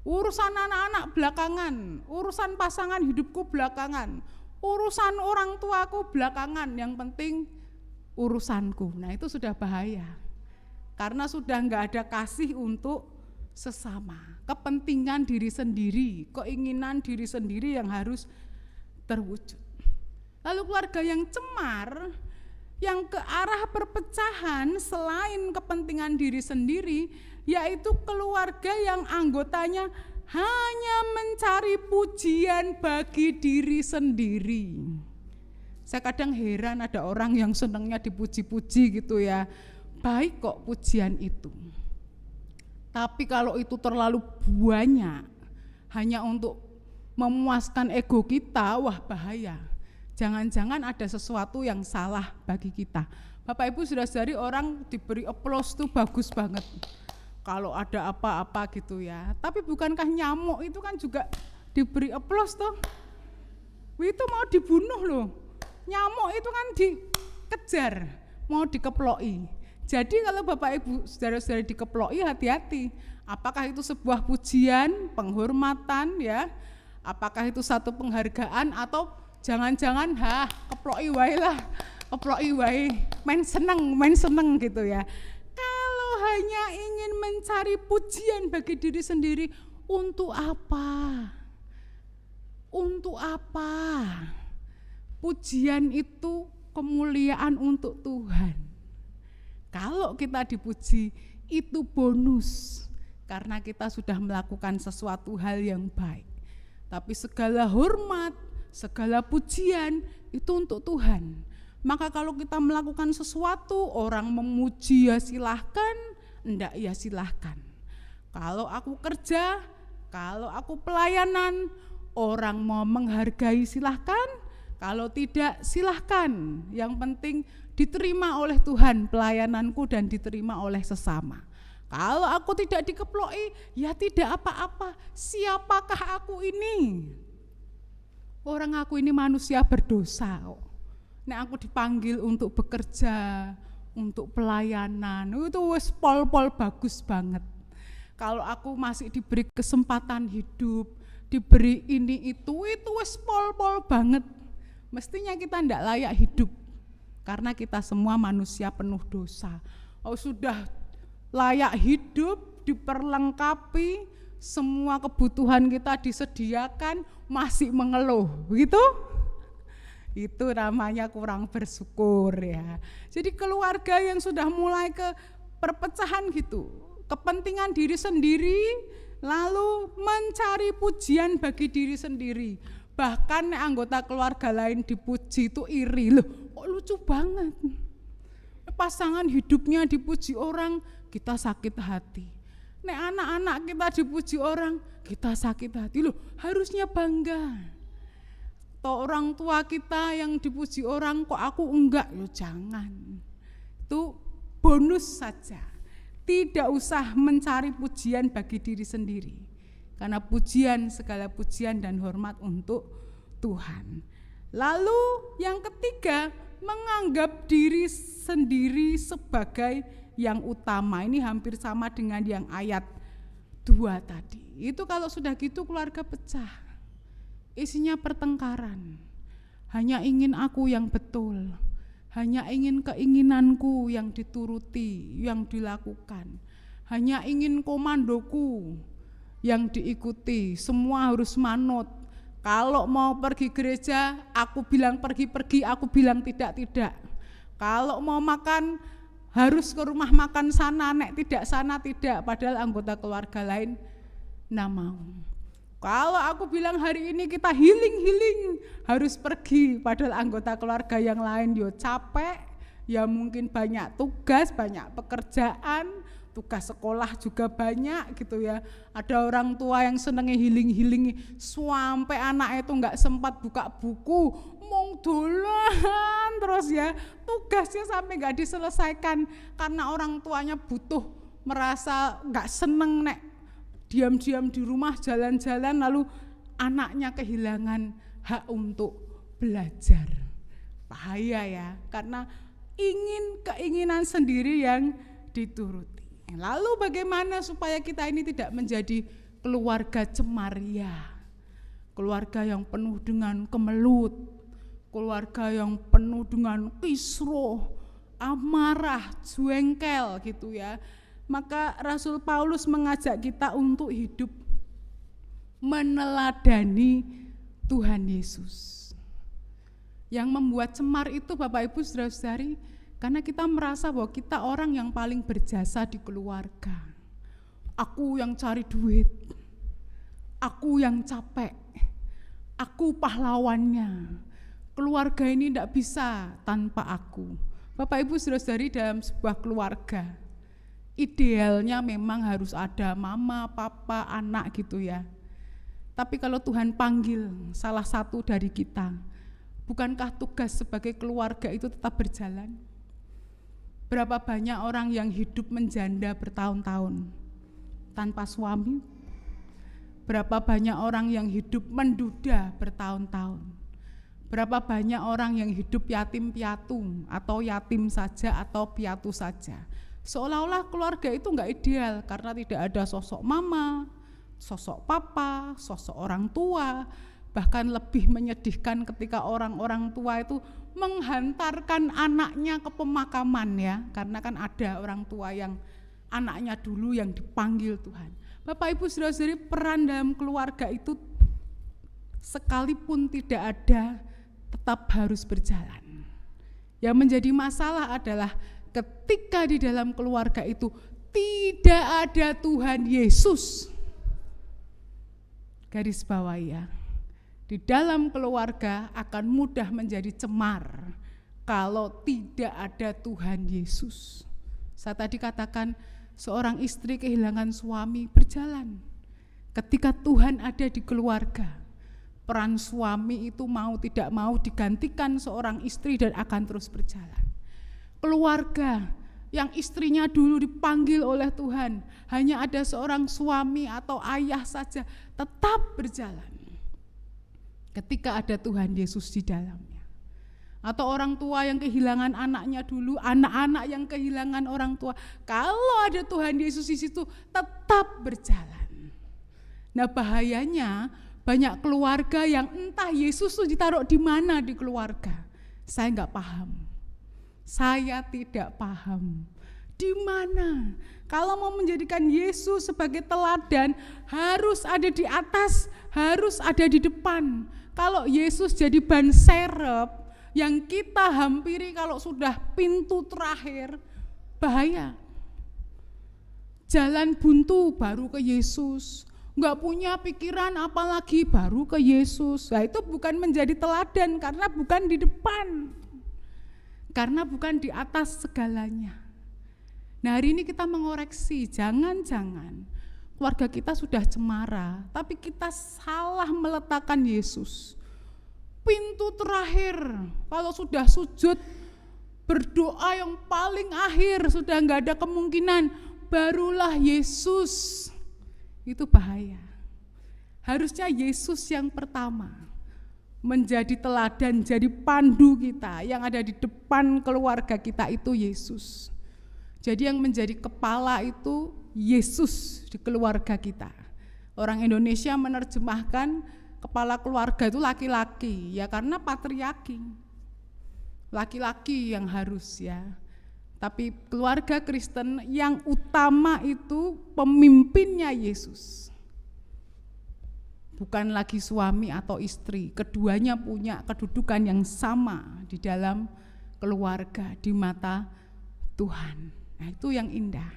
Urusan anak-anak belakangan, urusan pasangan hidupku belakangan, urusan orang tuaku belakangan, yang penting urusanku. Nah, itu sudah bahaya. Karena sudah enggak ada kasih untuk sesama. Kepentingan diri sendiri, keinginan diri sendiri yang harus terwujud. Lalu keluarga yang cemar, yang ke arah perpecahan selain kepentingan diri sendiri, yaitu keluarga yang anggotanya hanya mencari pujian bagi diri sendiri. Saya kadang heran ada orang yang senangnya dipuji-puji gitu ya. Baik kok pujian itu. Tapi kalau itu terlalu banyak, hanya untuk memuaskan ego kita, wah bahaya. Jangan-jangan ada sesuatu yang salah bagi kita. Bapak Ibu saudara-saudari, orang diberi applause tuh bagus banget kalau ada apa-apa gitu ya. Tapi bukankah nyamuk itu kan juga diberi applause tuh? Itu mau dibunuh loh. Nyamuk itu kan dikejar, mau dikeploki. Jadi kalau Bapak Ibu saudara-saudari dikeploki, hati-hati. Apakah itu sebuah pujian, penghormatan ya? Apakah itu satu penghargaan atau jangan-jangan keploki wae lah, keploki wae, main seneng gitu ya. Kalau hanya ingin mencari pujian bagi diri sendiri, untuk apa? Untuk apa? Pujian itu kemuliaan untuk Tuhan. Kalau kita dipuji, itu bonus karena kita sudah melakukan sesuatu hal yang baik. Tapi segala hormat, segala pujian itu untuk Tuhan. Maka kalau kita melakukan sesuatu, orang memuji ya silahkan, enggak ya silahkan. Kalau aku kerja, kalau aku pelayanan, orang mau menghargai silahkan, kalau tidak silahkan. Yang penting diterima oleh Tuhan pelayananku dan diterima oleh sesama. Kalau aku tidak dikeploki, ya tidak apa-apa. Siapakah aku ini? Orang aku ini manusia berdosa. Nek aku dipanggil untuk bekerja, untuk pelayanan, itu wis pol-pol bagus banget. Kalau aku masih diberi kesempatan hidup, diberi ini itu wis pol-pol banget. Mestinya kita tidak layak hidup, karena kita semua manusia penuh dosa. Oh sudah layak hidup, diperlengkapi, semua kebutuhan kita disediakan, masih mengeluh, gitu? Itu namanya kurang bersyukur ya. Jadi keluarga yang sudah mulai ke perpecahan gitu, kepentingan diri sendiri, lalu mencari pujian bagi diri sendiri. Bahkan anggota keluarga lain dipuji itu iri, loh kok lucu banget. Pasangan hidupnya dipuji orang, kita sakit hati. Nek anak-anak kita dipuji orang, kita sakit hati. Loh, harusnya bangga. Toh orang tua kita yang dipuji orang, kok aku enggak? Loh jangan. Itu bonus saja. Tidak usah mencari pujian bagi diri sendiri. Karena pujian, segala pujian dan hormat untuk Tuhan. Lalu yang ketiga, menganggap diri sendiri sebagai yang utama. Ini hampir sama dengan yang ayat 2 tadi. Itu kalau sudah gitu keluarga pecah. isinya pertengkaran. Hanya ingin aku yang betul, hanya ingin keinginanku yang dituruti, yang dilakukan, hanya ingin komandoku yang diikuti, semua harus manut. Kalau mau pergi gereja, aku bilang pergi-pergi, aku bilang tidak-tidak. Kalau mau makan, harus ke rumah makan sana, nek tidak sana tidak, padahal anggota keluarga lain nggak mau. Kalau aku bilang hari ini kita healing, harus pergi, padahal anggota keluarga yang lain yo capek, ya mungkin banyak tugas, banyak pekerjaan, tugas sekolah juga banyak gitu ya. Ada orang tua yang senengnya healing sampai anak itu nggak sempat buka buku, mong dolan terus ya, tugasnya sampai nggak diselesaikan karena orang tuanya butuh, merasa nggak seneng nek diam-diam di rumah jalan-jalan, lalu anaknya kehilangan hak untuk belajar. Bahaya ya, karena keinginan sendiri yang dituruti. Lalu bagaimana supaya kita ini tidak menjadi keluarga cemaria, keluarga yang penuh dengan kemelut, keluarga yang penuh dengan kisruh, amarah, jengkel gitu ya. Maka Rasul Paulus mengajak kita untuk hidup meneladani Tuhan Yesus. Yang membuat cemar itu Bapak Ibu Saudara-saudari, karena kita merasa bahwa kita orang yang paling berjasa di keluarga. Aku yang cari duit, aku yang capek, aku pahlawannya. Keluarga ini tidak bisa tanpa aku. Bapak Ibu Saudara-saudari, dalam sebuah keluarga, idealnya memang harus ada mama, papa, anak gitu ya. Tapi kalau Tuhan panggil salah satu dari kita, bukankah tugas sebagai keluarga itu tetap berjalan? Berapa banyak orang yang hidup menjanda bertahun-tahun tanpa suami? Berapa banyak orang yang hidup menduda bertahun-tahun? Berapa banyak orang yang hidup yatim piatu atau yatim saja atau piatu saja? Seolah-olah keluarga itu enggak ideal karena tidak ada sosok mama, sosok papa, sosok orang tua. Bahkan lebih menyedihkan ketika orang-orang tua itu menghantarkan anaknya ke pemakaman ya, karena kan ada orang tua yang anaknya dulu yang dipanggil Tuhan. Bapak Ibu Saudara-saudari, peran dalam keluarga itu sekalipun tidak ada, tetap harus berjalan. Yang menjadi masalah adalah ketika di dalam keluarga itu tidak ada Tuhan Yesus. Garis bawah ya, di dalam keluarga akan mudah menjadi cemar kalau tidak ada Tuhan Yesus. Saya tadi katakan seorang istri kehilangan suami berjalan. Ketika Tuhan ada di keluarga, peran suami itu mau tidak mau digantikan seorang istri dan akan terus berjalan. Keluarga yang istrinya dulu dipanggil oleh Tuhan, hanya ada seorang suami atau ayah saja, tetap berjalan ketika ada Tuhan Yesus di dalamnya. Atau orang tua yang kehilangan anaknya dulu, anak-anak yang kehilangan orang tua, kalau ada Tuhan Yesus di situ tetap berjalan. Nah bahayanya banyak keluarga yang entah Yesus itu ditaruh di mana di keluarga. Saya enggak paham. Saya tidak paham di mana. Kalau mau menjadikan Yesus sebagai teladan, harus ada di atas, harus ada di depan. Kalau Yesus jadi ban serep yang kita hampiri kalau sudah pintu terakhir, bahaya. Jalan buntu baru ke Yesus, nggak punya pikiran apalagi baru ke Yesus. Nah itu bukan menjadi teladan karena bukan di depan. Karena bukan di atas segalanya. Nah hari ini kita mengoreksi, jangan-jangan keluarga kita sudah cemara, tapi kita salah meletakkan Yesus. Pintu terakhir, kalau sudah sujud, berdoa yang paling akhir, sudah enggak ada kemungkinan, barulah Yesus. Itu bahaya. Harusnya Yesus yang pertama. Menjadi teladan, jadi pandu kita, yang ada di depan keluarga kita itu Yesus. Jadi yang menjadi kepala itu Yesus di keluarga kita. Orang Indonesia menerjemahkan kepala keluarga itu laki-laki, ya karena patriarki. Laki-laki yang harus ya. Tapi keluarga Kristen yang utama itu pemimpinnya Yesus. Bukan lagi suami atau istri, keduanya punya kedudukan yang sama di dalam keluarga di mata Tuhan. Nah, itu yang indah.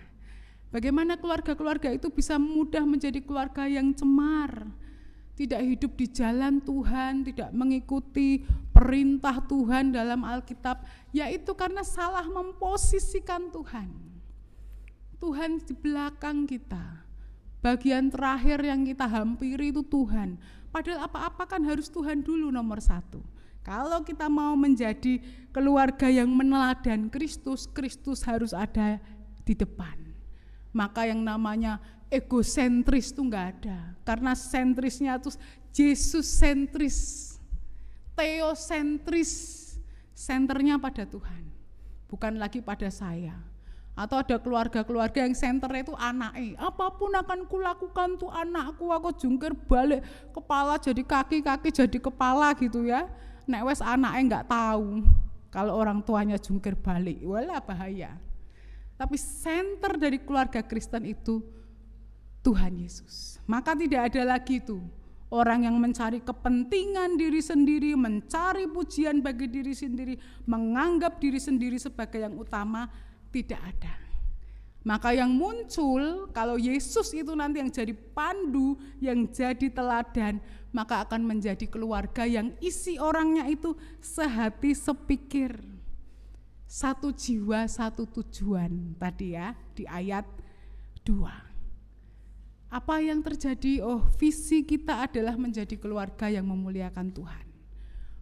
Bagaimana keluarga-keluarga itu bisa mudah menjadi keluarga yang cemar, tidak hidup di jalan Tuhan, tidak mengikuti perintah Tuhan dalam Alkitab, yaitu karena salah memposisikan Tuhan. Tuhan di belakang kita. Bagian terakhir yang kita hampiri itu Tuhan. Padahal apa-apa kan harus Tuhan dulu nomor satu. Kalau kita mau menjadi keluarga yang meneladan Kristus, Kristus harus ada di depan. Maka yang namanya egosentris itu enggak ada. Karena sentrisnya itu Yesus sentris, teosentris, senternya pada Tuhan, bukan lagi pada saya. Atau ada keluarga-keluarga yang senternya itu anaknya, apapun akan kulakukan tuh anakku, aku jungkir balik kepala jadi kaki, kaki jadi kepala gitu ya. Nek wes anaknya enggak tahu kalau orang tuanya jungkir balik, wala bahaya. Tapi senter dari keluarga Kristen itu Tuhan Yesus. Maka tidak ada lagi tuh orang yang mencari kepentingan diri sendiri, mencari pujian bagi diri sendiri, menganggap diri sendiri sebagai yang utama, tidak ada. Maka yang muncul kalau Yesus itu nanti yang jadi pandu, yang jadi teladan, maka akan menjadi keluarga yang isi orangnya itu sehati sepikir, satu jiwa, satu tujuan tadi ya di ayat 2. Apa yang terjadi? Oh, visi kita adalah menjadi keluarga yang memuliakan Tuhan.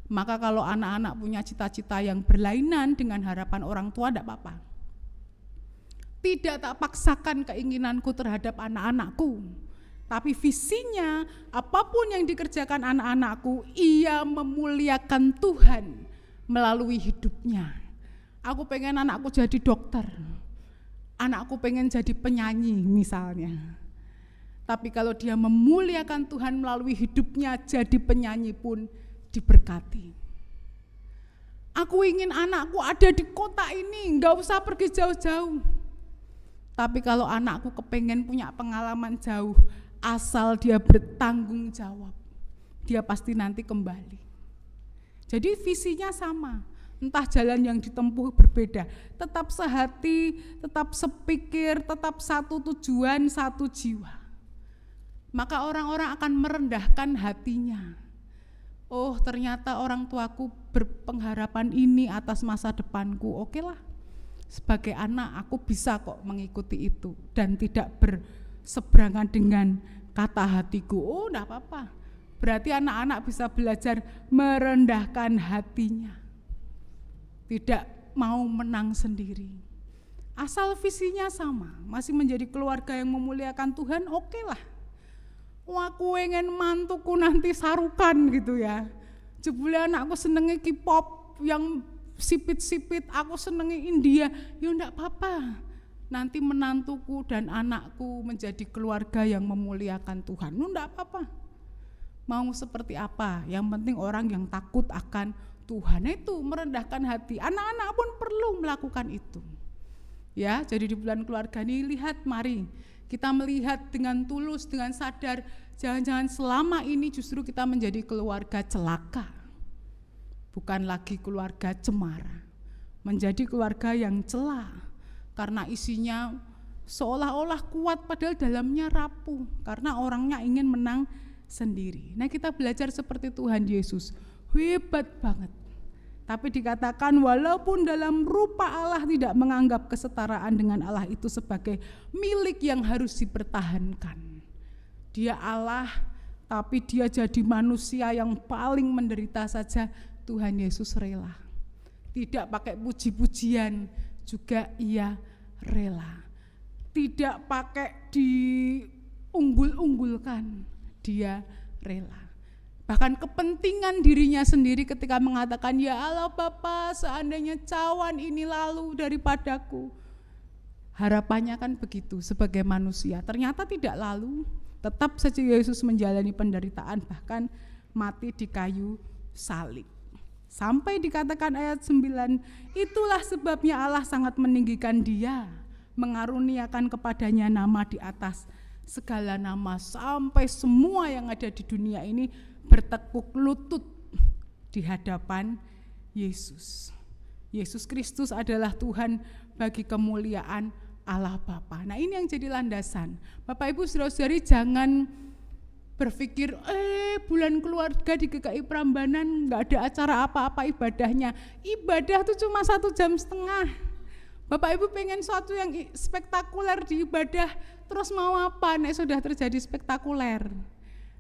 Maka kalau anak-anak punya cita-cita yang berlainan dengan harapan orang tua, tidak apa-apa. Tidak tak paksakan keinginanku terhadap anak-anakku, tapi visinya apapun yang dikerjakan anak-anakku, ia memuliakan Tuhan melalui hidupnya. Aku pengen anakku jadi dokter, anakku pengen jadi penyanyi misalnya. Tapi kalau dia memuliakan Tuhan melalui hidupnya, jadi penyanyi pun diberkati. Aku ingin anakku ada di kota ini, enggak usah pergi jauh-jauh. Tapi kalau anakku kepengen punya pengalaman jauh, asal dia bertanggung jawab, dia pasti nanti kembali. Jadi visinya sama, entah jalan yang ditempuh berbeda, tetap sehati, tetap sepikir, tetap satu tujuan, satu jiwa. Maka orang-orang akan merendahkan hatinya. Oh, ternyata orang tuaku berpengharapan ini atas masa depanku, oke lah. Sebagai anak aku bisa kok mengikuti itu dan tidak berseberangan dengan kata hatiku. Oh, enggak apa-apa. Berarti anak-anak bisa belajar merendahkan hatinya. Tidak mau menang sendiri. Asal visinya sama, masih menjadi keluarga yang memuliakan Tuhan, oke lah. Wah, aku ingin mantuku nanti sarukan gitu ya. Jebule anakku senengnya K-pop yang sipit-sipit, aku senengi India, ya enggak apa-apa. Nanti menantuku dan anakku menjadi keluarga yang memuliakan Tuhan, enggak apa-apa. Mau seperti apa, yang penting orang yang takut akan Tuhan itu merendahkan hati. Anak-anak pun perlu melakukan itu. Ya, jadi di bulan keluarga ini lihat, mari kita melihat dengan tulus, dengan sadar, jangan-jangan selama ini justru kita menjadi keluarga celaka. Bukan lagi keluarga cemara, menjadi keluarga yang celah, karena isinya seolah-olah kuat padahal dalamnya rapuh, karena orangnya ingin menang sendiri. Nah, kita belajar seperti Tuhan Yesus, hebat banget. Tapi dikatakan walaupun dalam rupa Allah tidak menganggap kesetaraan dengan Allah itu sebagai milik yang harus dipertahankan. Dia Allah, tapi dia jadi manusia yang paling menderita saja. Tuhan Yesus rela, tidak pakai puji-pujian juga ia rela, tidak pakai diunggul-unggulkan, dia rela. Bahkan kepentingan dirinya sendiri ketika mengatakan, ya Allah Bapa, seandainya cawan ini lalu daripadaku. Harapannya kan begitu sebagai manusia, ternyata tidak lalu, tetap saja Yesus menjalani penderitaan, bahkan mati di kayu salib. Sampai dikatakan ayat 9, itulah sebabnya Allah sangat meninggikan dia, mengaruniakan kepadanya nama di atas segala nama, sampai semua yang ada di dunia ini bertekuk lutut di hadapan Yesus. Yesus Kristus adalah Tuhan bagi kemuliaan Allah Bapa. Nah, ini yang jadi landasan. Bapak Ibu saudara-saudari, jangan berpikir bulan keluarga di GKI Prambanan nggak ada acara apa-apa ibadahnya. Ibadah itu cuma 1,5 jam. Bapak Ibu pengen sesuatu yang spektakuler di ibadah, terus mau apa? Nek sudah terjadi spektakuler,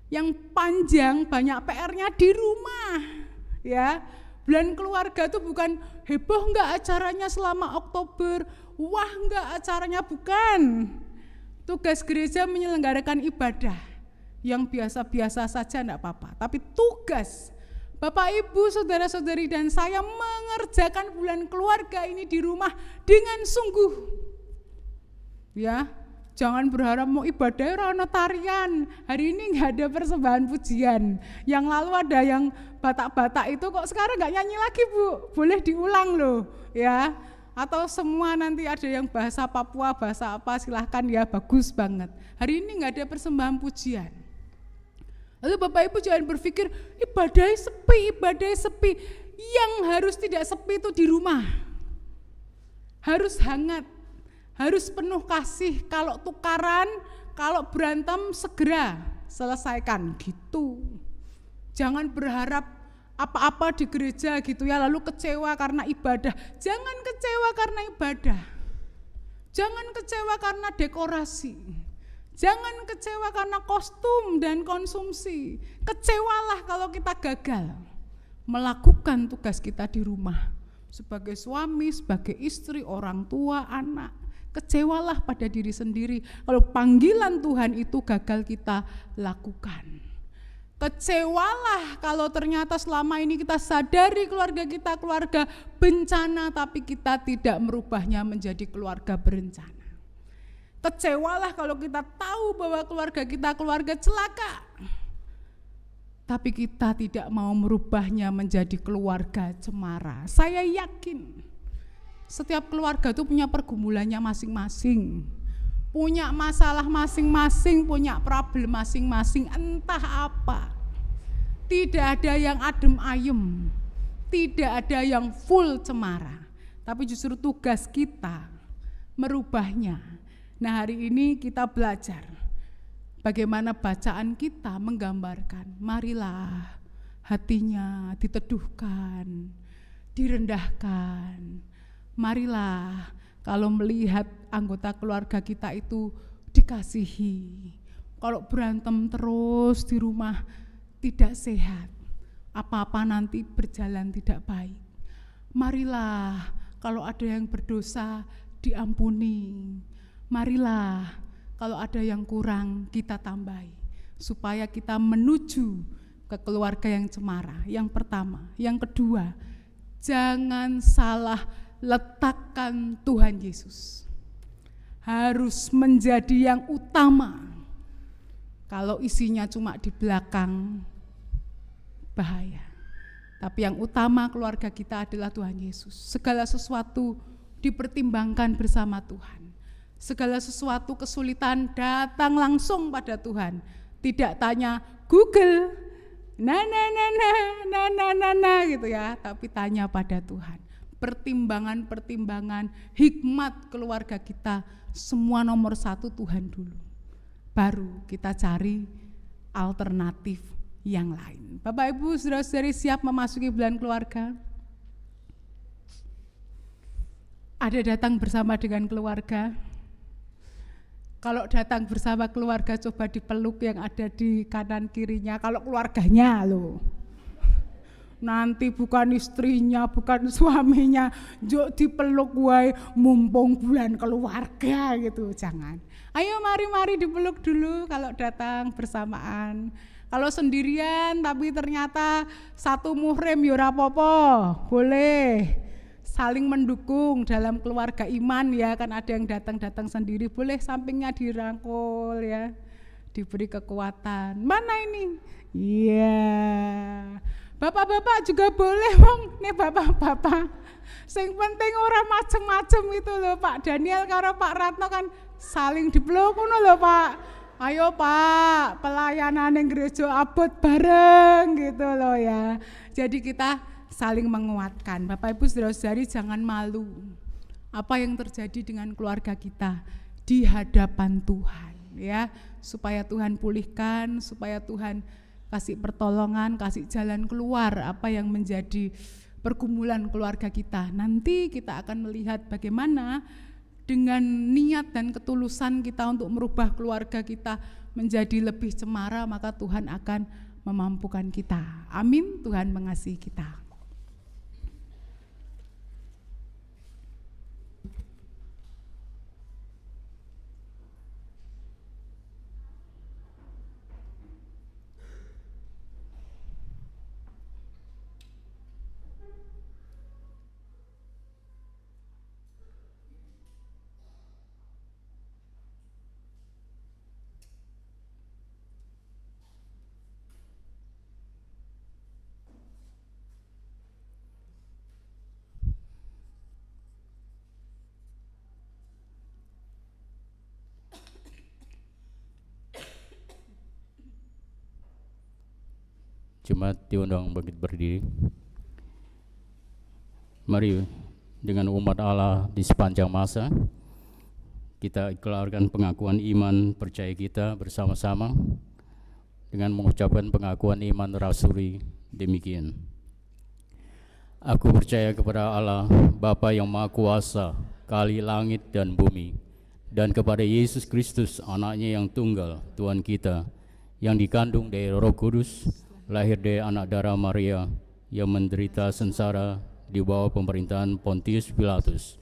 yang panjang banyak PR-nya di rumah, ya. Bulan keluarga itu bukan heboh nggak acaranya selama Oktober, wah nggak acaranya, bukan. Tugas gereja menyelenggarakan ibadah yang biasa-biasa saja enggak apa-apa, tapi tugas Bapak Ibu, saudara-saudari dan saya mengerjakan bulan keluarga ini di rumah dengan sungguh. Ya, jangan berharap mau ibadah orang tarian. Hari ini enggak ada persembahan pujian. Yang lalu ada yang Batak-Batak itu kok sekarang enggak nyanyi lagi, Bu. Boleh diulang loh, ya. Atau semua nanti ada yang bahasa Papua, bahasa apa, silahkan ya, bagus banget. Hari ini enggak ada persembahan pujian. Lalu Bapak Ibu jangan berpikir ibadah sepi. Yang harus tidak sepi itu di rumah. Harus hangat, harus penuh kasih. Kalau tukaran, kalau berantem segera selesaikan gitu. Jangan berharap apa-apa di gereja gitu ya, lalu kecewa karena ibadah. Jangan kecewa karena ibadah. Jangan kecewa karena dekorasi. Jangan kecewa karena kostum dan konsumsi. Kecewalah kalau kita gagal melakukan tugas kita di rumah. Sebagai suami, sebagai istri, orang tua, anak. Kecewalah pada diri sendiri kalau panggilan Tuhan itu gagal kita lakukan. Kecewalah kalau ternyata selama ini kita sadari keluarga kita keluarga bencana, tapi kita tidak merubahnya menjadi keluarga berencana. Kecewalah kalau kita tahu bahwa keluarga kita keluarga celaka, tapi kita tidak mau merubahnya menjadi keluarga cemara. Saya yakin setiap keluarga itu punya pergumulannya masing-masing, punya masalah masing-masing, punya problem masing-masing, entah apa. Tidak ada yang adem ayem, tidak ada yang full cemara, tapi justru tugas kita merubahnya. Nah, hari ini kita belajar bagaimana bacaan kita menggambarkan, marilah hatinya diteduhkan, direndahkan. Marilah kalau melihat anggota keluarga kita itu dikasihi. Kalau berantem terus di rumah tidak sehat, apa-apa nanti berjalan tidak baik. Marilah kalau ada yang berdosa diampuni. Marilah kalau ada yang kurang kita tambahi, supaya kita menuju ke keluarga yang cemara. Yang pertama, yang kedua, jangan salah letakkan Tuhan Yesus. Harus menjadi yang utama. Kalau isinya cuma di belakang, bahaya. Tapi yang utama keluarga kita adalah Tuhan Yesus. Segala sesuatu dipertimbangkan bersama Tuhan. Segala sesuatu kesulitan datang langsung pada Tuhan. Tidak tanya Google, gitu ya, tapi tanya pada Tuhan. Pertimbangan-pertimbangan, hikmat keluarga kita, semua nomor satu Tuhan dulu. Baru kita cari alternatif yang lain. Bapak Ibu, saudara-saudari siap memasuki bulan keluarga? Ada datang bersama dengan keluarga? Kalau datang bersama keluarga coba dipeluk yang ada di kanan kirinya, kalau keluarganya loh. Nanti bukan istrinya, bukan suaminya, juk dipeluk wae mumpung bulan keluarga gitu, jangan. Ayo mari dipeluk dulu kalau datang bersamaan. Kalau sendirian tapi ternyata satu muhrim ya ora apa-apa, boleh. Saling mendukung dalam keluarga iman ya, kan ada yang datang sendiri, boleh sampingnya dirangkul ya, diberi kekuatan. Mana ini? Iya. Bapak-bapak juga boleh wong, nih bapak-bapak. Sing penting ora macem-macem itu loh Pak Daniel karo Pak Ratno kan saling dipeluk ngono loh Pak. Ayo Pak, pelayanan yang gereja abot bareng gitu loh ya. Jadi kita saling menguatkan. Bapak Ibu saudara-saudari jangan malu. Apa yang terjadi dengan keluarga kita di hadapan Tuhan ya. Supaya Tuhan pulihkan, supaya Tuhan kasih pertolongan, kasih jalan keluar apa yang menjadi pergumulan keluarga kita. Nanti kita akan melihat bagaimana dengan niat dan ketulusan kita untuk merubah keluarga kita menjadi lebih cemara, maka Tuhan akan memampukan kita. Amin, Tuhan mengasihi kita. Jemaat diundang bangkit berdiri. Mari dengan umat Allah di sepanjang masa kita ikrarkan pengakuan iman percaya kita bersama-sama dengan mengucapkan pengakuan iman rasuli demikian. Aku percaya kepada Allah, Bapa yang Maha Kuasa, kali langit dan bumi, dan kepada Yesus Kristus, anaknya yang tunggal, Tuhan kita, yang dikandung dari Roh Kudus, lahir dari anak darah Maria, yang menderita sengsara di bawah pemerintahan Pontius Pilatus,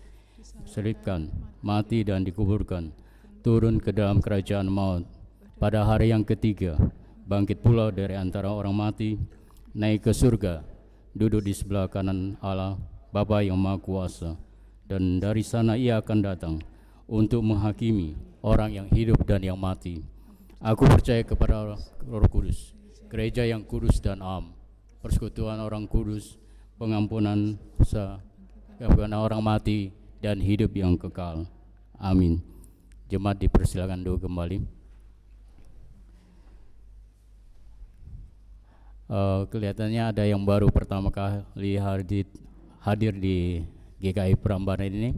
disalibkan, mati dan dikuburkan, turun ke dalam kerajaan maut, pada hari yang ketiga, bangkit pula dari antara orang mati, naik ke surga, duduk di sebelah kanan Allah, Bapa yang Maha Kuasa, dan dari sana ia akan datang untuk menghakimi orang yang hidup dan yang mati. Aku percaya kepada Roh Kudus, gereja yang kudus dan am, persekutuan orang kudus, pengampunan dosa, keampunan orang mati, dan hidup yang kekal. Amin. Jemaat dipersilakan dulu kembali. Kelihatannya ada yang baru pertama kali hadir di GKI Prambanan ini.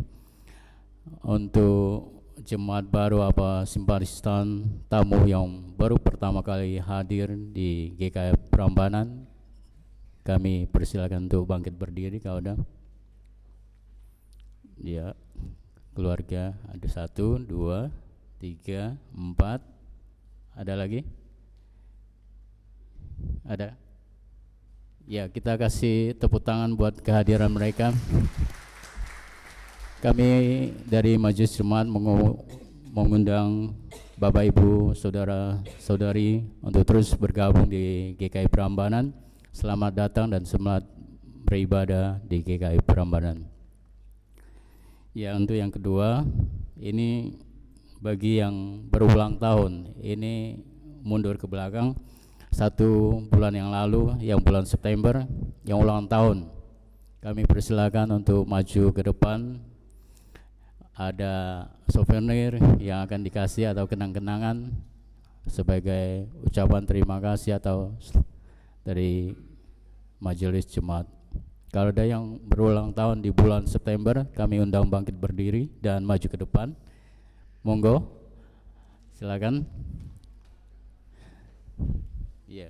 Untuk jemaat baru apa simpatisan tamu yang baru pertama kali hadir di GKI Prambanan, kami persilakan untuk bangkit berdiri kalau ada. Ya, keluarga ada 1, 2, 3, 4. Ada lagi? Ada? Ya, kita kasih tepuk tangan buat kehadiran mereka. Kami dari Majelis Jemaat mengundang Bapak Ibu, Saudara-saudari untuk terus bergabung di GKI Prambanan. Selamat datang dan selamat beribadah di GKI Prambanan. Ya, untuk yang kedua, ini bagi yang berulang tahun, ini mundur ke belakang 1 bulan yang lalu, yang bulan September, yang ulang tahun. Kami persilakan untuk maju ke depan. Ada souvenir yang akan dikasih atau kenang-kenangan sebagai ucapan terima kasih atau dari Majelis Jemaat. Kalau ada yang berulang tahun di bulan September, kami undang bangkit berdiri dan maju ke depan. Monggo, silakan. Iya.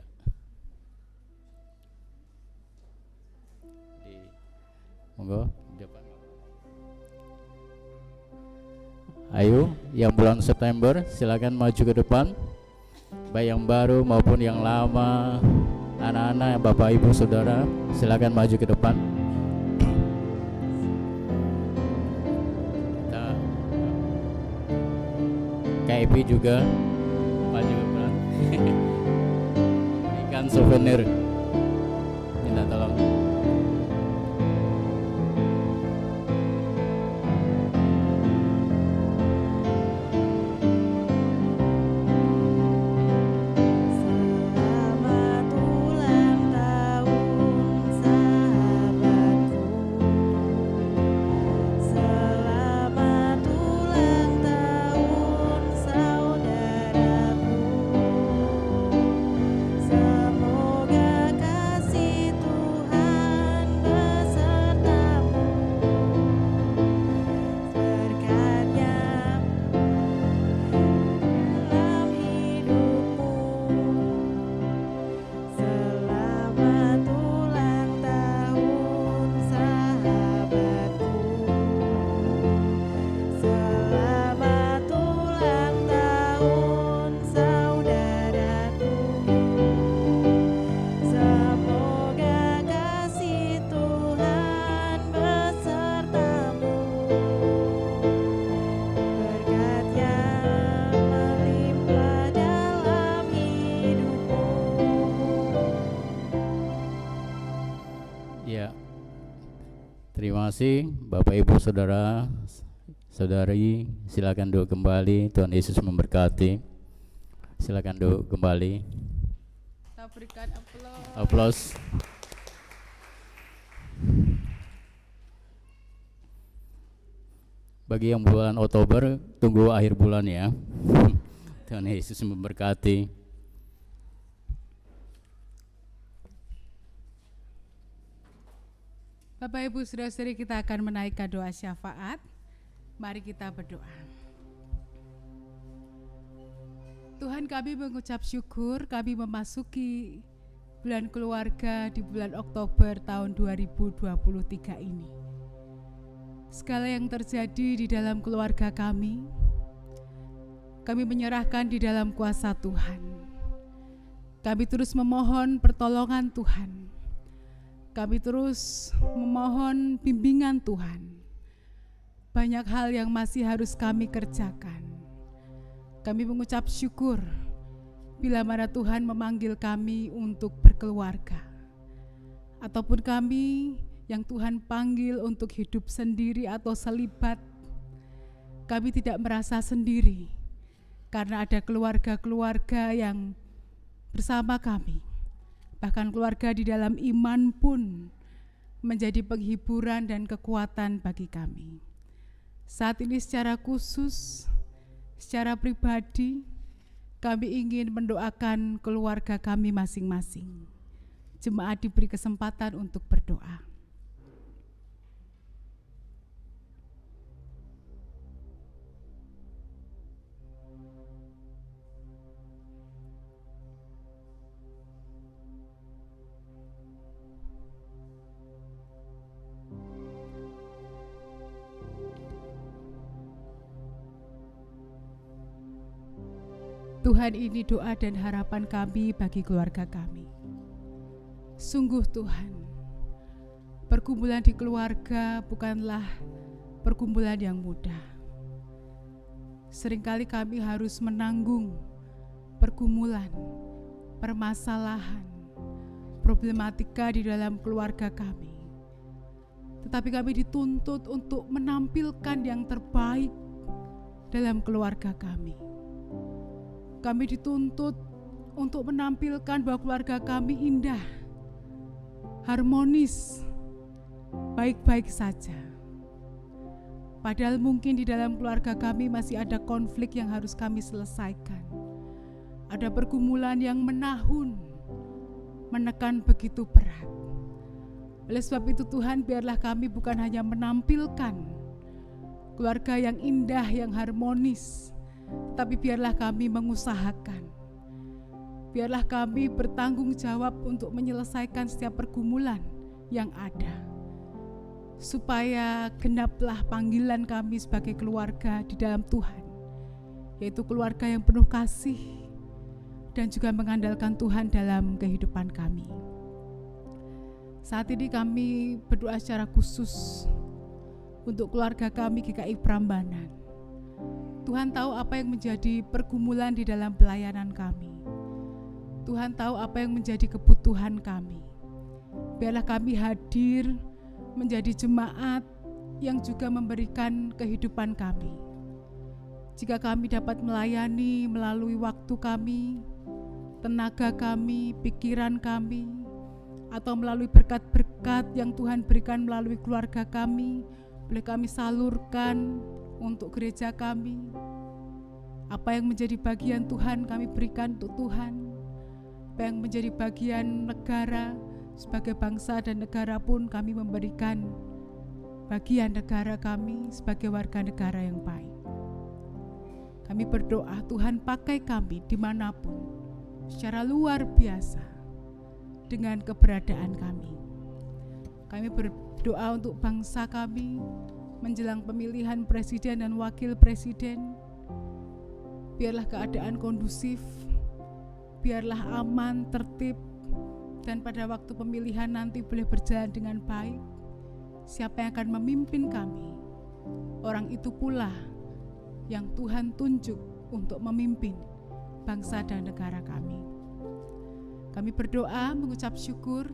Monggo di depan. Ayo, yang bulan September silakan maju ke depan. Baik yang baru maupun yang lama, anak-anak, Bapak Ibu Saudara, silakan maju ke depan. Kita KIP juga maju ke depan. Berikan souvenir. Minta tolong. Terima kasih Bapak Ibu Saudara Saudari, silakan duduk kembali. Tuhan Yesus memberkati. Silakan duduk kembali. Kita berikan aplaus. Aplaus. Bagi yang bulan Oktober, tunggu akhir bulan ya. Tuhan Yesus memberkati. Bapak Ibu Saudara-saudari, kita akan menaikkan doa syafaat. Mari kita berdoa. Tuhan, kami mengucap syukur kami memasuki bulan keluarga di bulan Oktober tahun 2023 ini. Segala yang terjadi di dalam keluarga kami menyerahkan di dalam kuasa Tuhan. Kami terus memohon pertolongan Tuhan. Kami terus memohon bimbingan Tuhan. Banyak hal yang masih harus kami kerjakan. Kami mengucap syukur bila mana Tuhan memanggil kami untuk berkeluarga. Ataupun kami yang Tuhan panggil untuk hidup sendiri atau selibat, kami tidak merasa sendiri karena ada keluarga-keluarga yang bersama kami. Bahkan keluarga di dalam iman pun menjadi penghiburan dan kekuatan bagi kami. Saat ini secara khusus, secara pribadi, kami ingin mendoakan keluarga kami masing-masing. Jemaat diberi kesempatan untuk berdoa. Tuhan, ini doa dan harapan kami bagi keluarga kami. Sungguh Tuhan, pergumulan di keluarga bukanlah pergumulan yang mudah. Seringkali kami harus menanggung pergumulan, permasalahan, problematika di dalam keluarga kami. Tetapi kami dituntut untuk menampilkan yang terbaik dalam keluarga kami. Kami dituntut untuk menampilkan bahwa keluarga kami indah, harmonis, baik-baik saja. Padahal mungkin di dalam keluarga kami masih ada konflik yang harus kami selesaikan. Ada pergumulan yang menahun, menekan begitu berat. Oleh sebab itu Tuhan, biarlah kami bukan hanya menampilkan keluarga yang indah, yang harmonis, tapi biarlah kami mengusahakan. Biarlah kami bertanggung jawab untuk menyelesaikan setiap pergumulan yang ada. Supaya genaplah panggilan kami sebagai keluarga di dalam Tuhan, yaitu keluarga yang penuh kasih dan juga mengandalkan Tuhan dalam kehidupan kami. Saat ini kami berdoa secara khusus untuk keluarga kami GKI Prambanan. Tuhan tahu apa yang menjadi pergumulan di dalam pelayanan kami. Tuhan tahu apa yang menjadi kebutuhan kami. Biarlah kami hadir menjadi jemaat yang juga memberikan kehidupan kami. Jika kami dapat melayani melalui waktu kami, tenaga kami, pikiran kami, atau melalui berkat-berkat yang Tuhan berikan melalui keluarga kami, boleh kami salurkan untuk gereja kami. Apa yang menjadi bagian Tuhan kami berikan untuk Tuhan. Apa yang menjadi bagian negara, sebagai bangsa dan negara pun kami memberikan bagian negara kami sebagai warga negara yang baik. Kami berdoa Tuhan pakai kami dimanapun secara luar biasa dengan keberadaan kami. Kami berdoa untuk bangsa kami menjelang pemilihan presiden dan wakil presiden. Biarlah keadaan kondusif, biarlah aman, tertib, dan pada waktu pemilihan nanti boleh berjalan dengan baik. Siapa yang akan memimpin kami, orang itu pula yang Tuhan tunjuk untuk memimpin bangsa dan negara kami. Kami berdoa mengucap syukur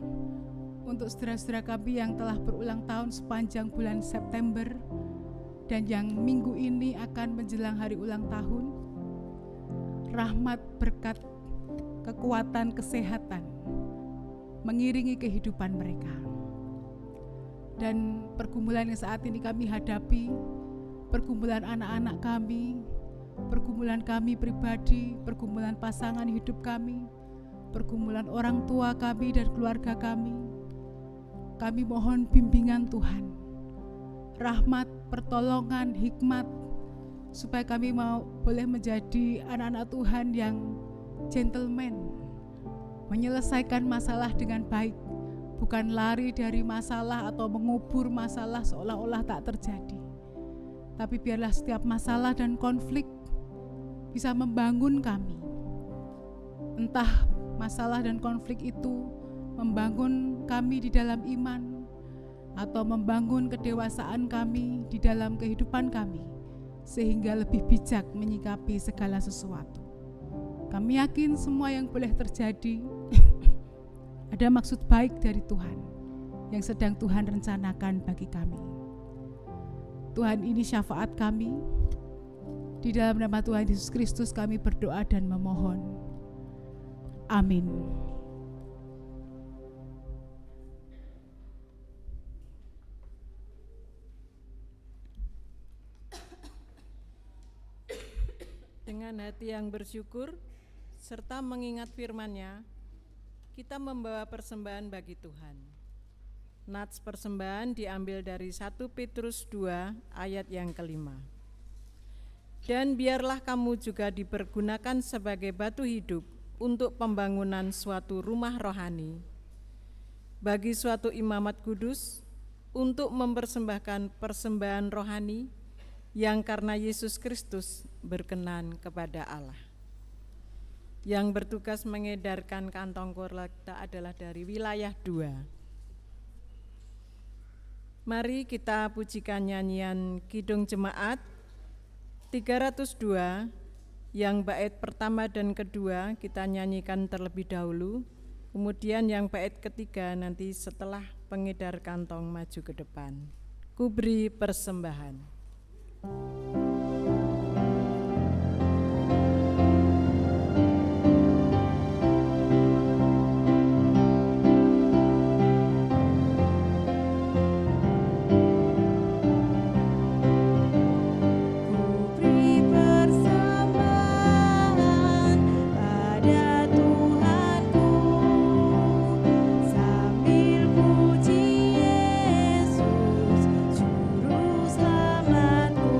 untuk saudara-saudara kami yang telah berulang tahun sepanjang bulan September dan yang minggu ini akan menjelang hari ulang tahun. Rahmat, berkat, kekuatan, kesehatan mengiringi kehidupan mereka. Dan pergumulan yang saat ini kami hadapi, pergumulan anak-anak kami, pergumulan kami pribadi, pergumulan pasangan hidup kami, pergumulan orang tua kami dan keluarga kami mohon bimbingan Tuhan, rahmat, pertolongan, hikmat, supaya kami boleh menjadi anak-anak Tuhan yang gentleman, menyelesaikan masalah dengan baik, bukan lari dari masalah atau mengubur masalah seolah-olah tak terjadi. Tapi biarlah setiap masalah dan konflik bisa membangun kami. Entah masalah dan konflik itu membangun kami di dalam iman, atau membangun kedewasaan kami di dalam kehidupan kami, sehingga lebih bijak menyikapi segala sesuatu. Kami yakin semua yang boleh terjadi ada maksud baik dari Tuhan yang sedang Tuhan rencanakan bagi kami. Tuhan, ini syafaat kami. Di dalam nama Tuhan Yesus Kristus kami berdoa dan memohon. Amin. Dengan hati yang bersyukur serta mengingat firman-Nya, kita membawa persembahan bagi Tuhan. Nats persembahan diambil dari 1 Petrus 2 ayat yang kelima. Dan biarlah kamu juga dipergunakan sebagai batu hidup untuk pembangunan suatu rumah rohani, bagi suatu imamat kudus, untuk mempersembahkan persembahan rohani yang karena Yesus Kristus berkenan kepada Allah. Yang bertugas mengedarkan kantong kolekta adalah dari wilayah 2. Mari kita pujikan nyanyian Kidung Jemaat 302 yang bait pertama dan kedua kita nyanyikan terlebih dahulu, kemudian yang bait ketiga nanti setelah pengedar kantong maju ke depan. Kuberi persembahan. Puji Yesus, Juru Selamatku.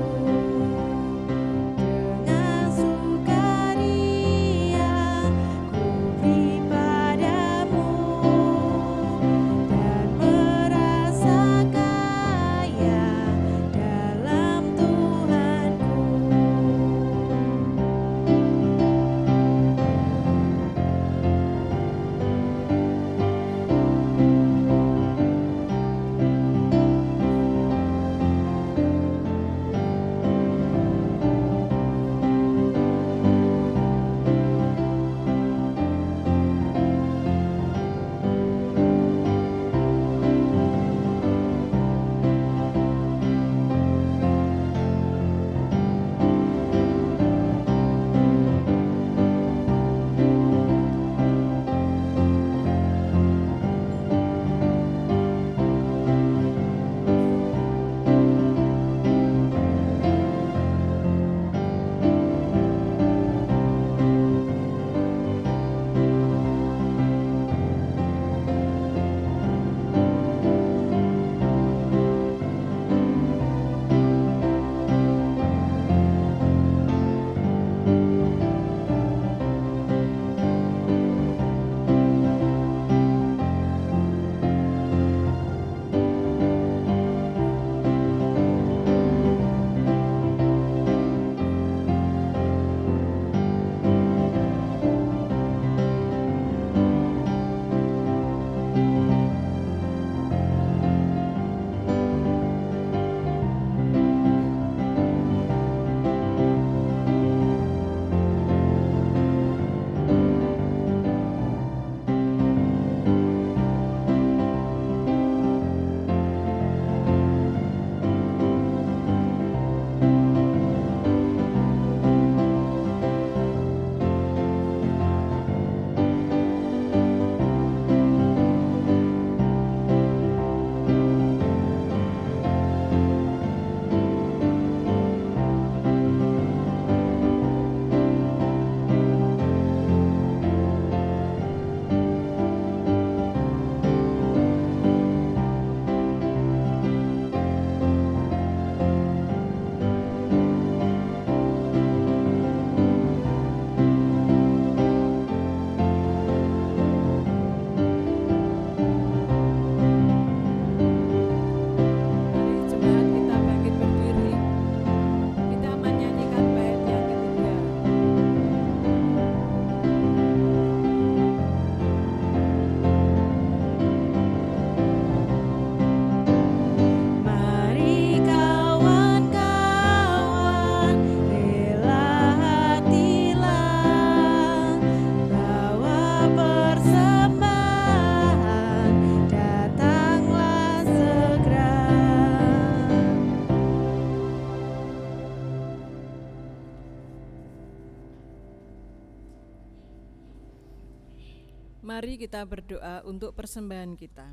Mari kita berdoa untuk persembahan kita.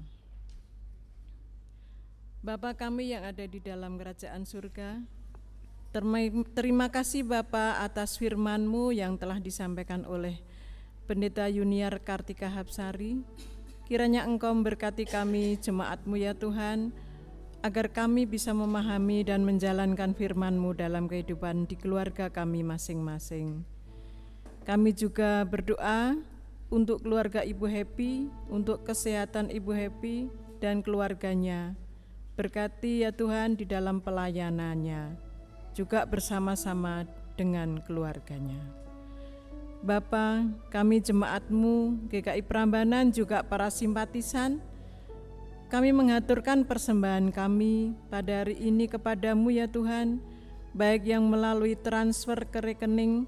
Bapa kami yang ada di dalam kerajaan surga, terima kasih Bapa atas firman-Mu yang telah disampaikan oleh Pendeta Yuniar Kartika Hapsari. Kiranya Engkau memberkati kami, jemaat-Mu ya Tuhan, agar kami bisa memahami dan menjalankan firman-Mu dalam kehidupan di keluarga kami masing-masing. Kami juga berdoa untuk keluarga Ibu Happy, untuk kesehatan Ibu Happy dan keluarganya. Berkati ya Tuhan di dalam pelayanannya, juga bersama-sama dengan keluarganya. Bapa, kami jemaat-Mu, GKI Prambanan, juga para simpatisan, kami mengaturkan persembahan kami pada hari ini kepadamu ya Tuhan, baik yang melalui transfer ke rekening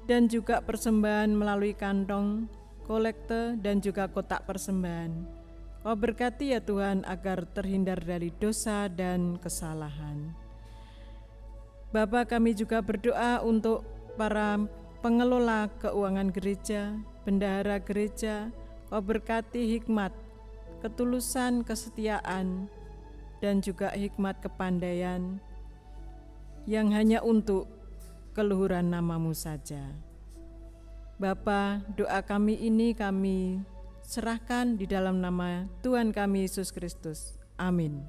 dan juga persembahan melalui kantong, kolekte dan juga kotak persembahan. Kau berkati ya Tuhan agar terhindar dari dosa dan kesalahan. Bapa, kami juga berdoa untuk para pengelola keuangan gereja, bendahara gereja. Kau berkati hikmat, ketulusan, kesetiaan, dan juga hikmat kepandaian yang hanya untuk keluhuran nama-Mu saja. Bapa, doa kami ini kami serahkan di dalam nama Tuhan kami Yesus Kristus. Amin.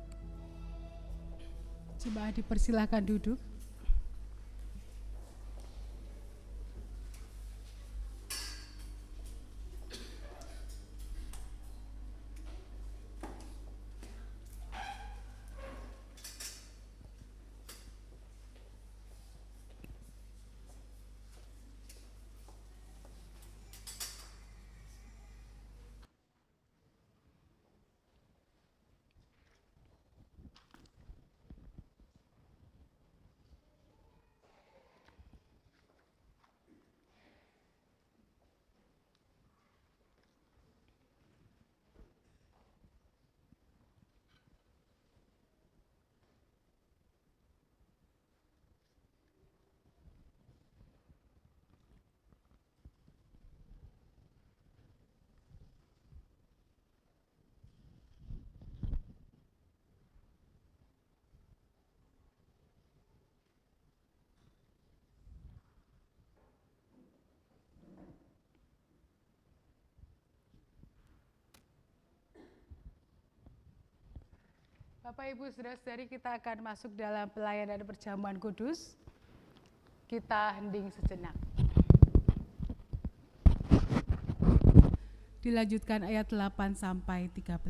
Jemaat dipersilahkan duduk. Bapak Ibu Saudara-saudari, kita akan masuk dalam pelayanan perjamuan kudus. Kita hening sejenak. Dilanjutkan ayat 8 sampai 13.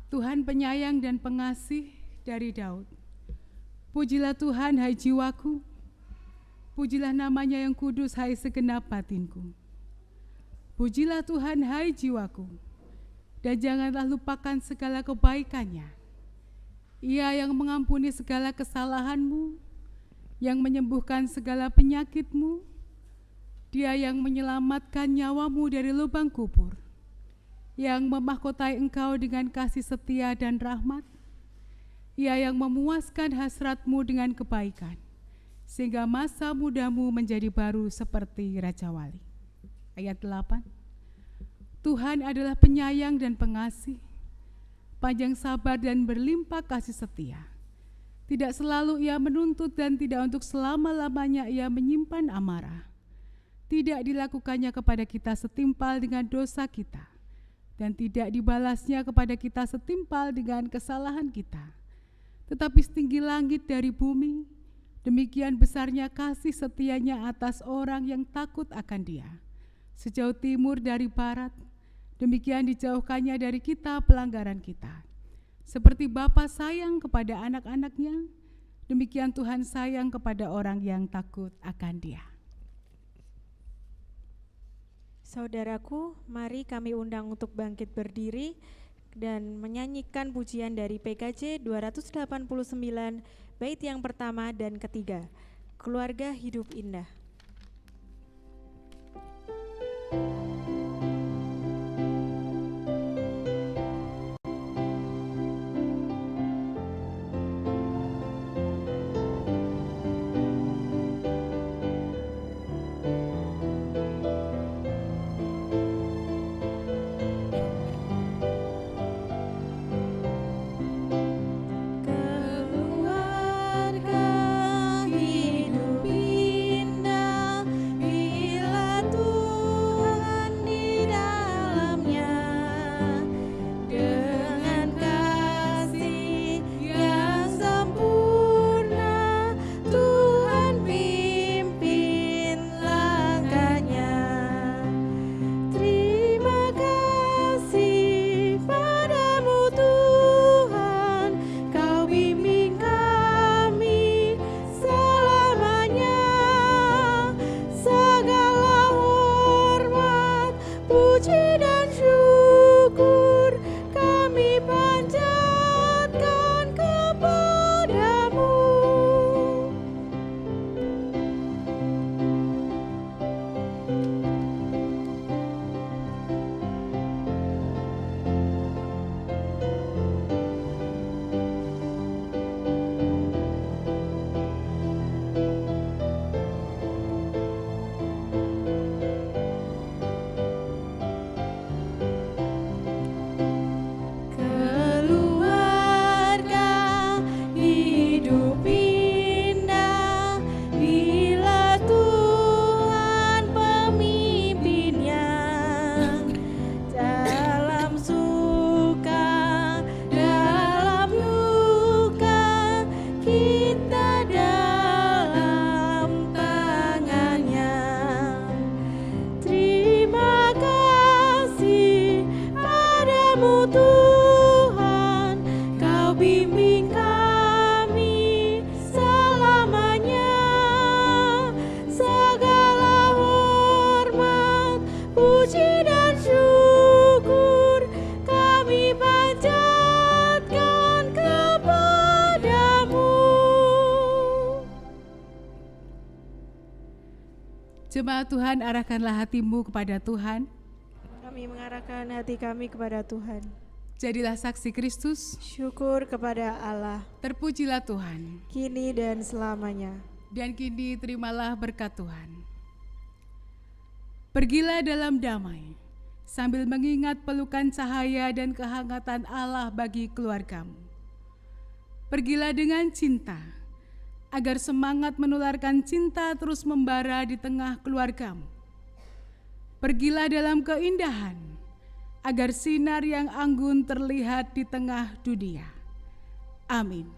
Tuhan penyayang dan pengasih dari Daud. Pujilah Tuhan hai jiwaku, pujilah namanya yang kudus hai segenap batinku. Pujilah Tuhan hai jiwaku, dan janganlah lupakan segala kebaikannya. Ia yang mengampuni segala kesalahanmu, yang menyembuhkan segala penyakitmu. Dia yang menyelamatkan nyawamu dari lubang kubur, yang memahkotai engkau dengan kasih setia dan rahmat. Ia yang memuaskan hasratmu dengan kebaikan, sehingga masa mudamu menjadi baru seperti Raja Wali. Ayat 8. Tuhan adalah penyayang dan pengasih, panjang sabar dan berlimpah kasih setia. Tidak selalu Ia menuntut dan tidak untuk selama-lamanya Ia menyimpan amarah. Tidak dilakukannya kepada kita setimpal dengan dosa kita, dan tidak dibalasnya kepada kita setimpal dengan kesalahan kita. Tetapi setinggi langit dari bumi, demikian besarnya kasih setianya atas orang yang takut akan Dia. Sejauh timur dari barat, demikian dijauhkannya dari kita pelanggaran kita. Seperti Bapa sayang kepada anak-anaknya, demikian Tuhan sayang kepada orang yang takut akan Dia. Saudaraku, mari kami undang untuk bangkit berdiri dan menyanyikan pujian dari PKJ 289, bait yang pertama dan ketiga, Keluarga Hidup Indah. Jemaat Tuhan, arahkanlah hatimu kepada Tuhan. Kami mengarahkan hati kami kepada Tuhan. Jadilah saksi Kristus. Syukur kepada Allah, Terpujilah Tuhan. kini dan selamanya. Dan kini terimalah berkat Tuhan. Pergilah dalam damai, sambil mengingat pelukan cahaya dan kehangatan Allah bagi keluargamu. Pergilah dengan cinta, agar semangat menularkan cinta terus membara di tengah keluargamu. Pergilah dalam keindahan, agar sinar yang anggun terlihat di tengah dunia. Amin.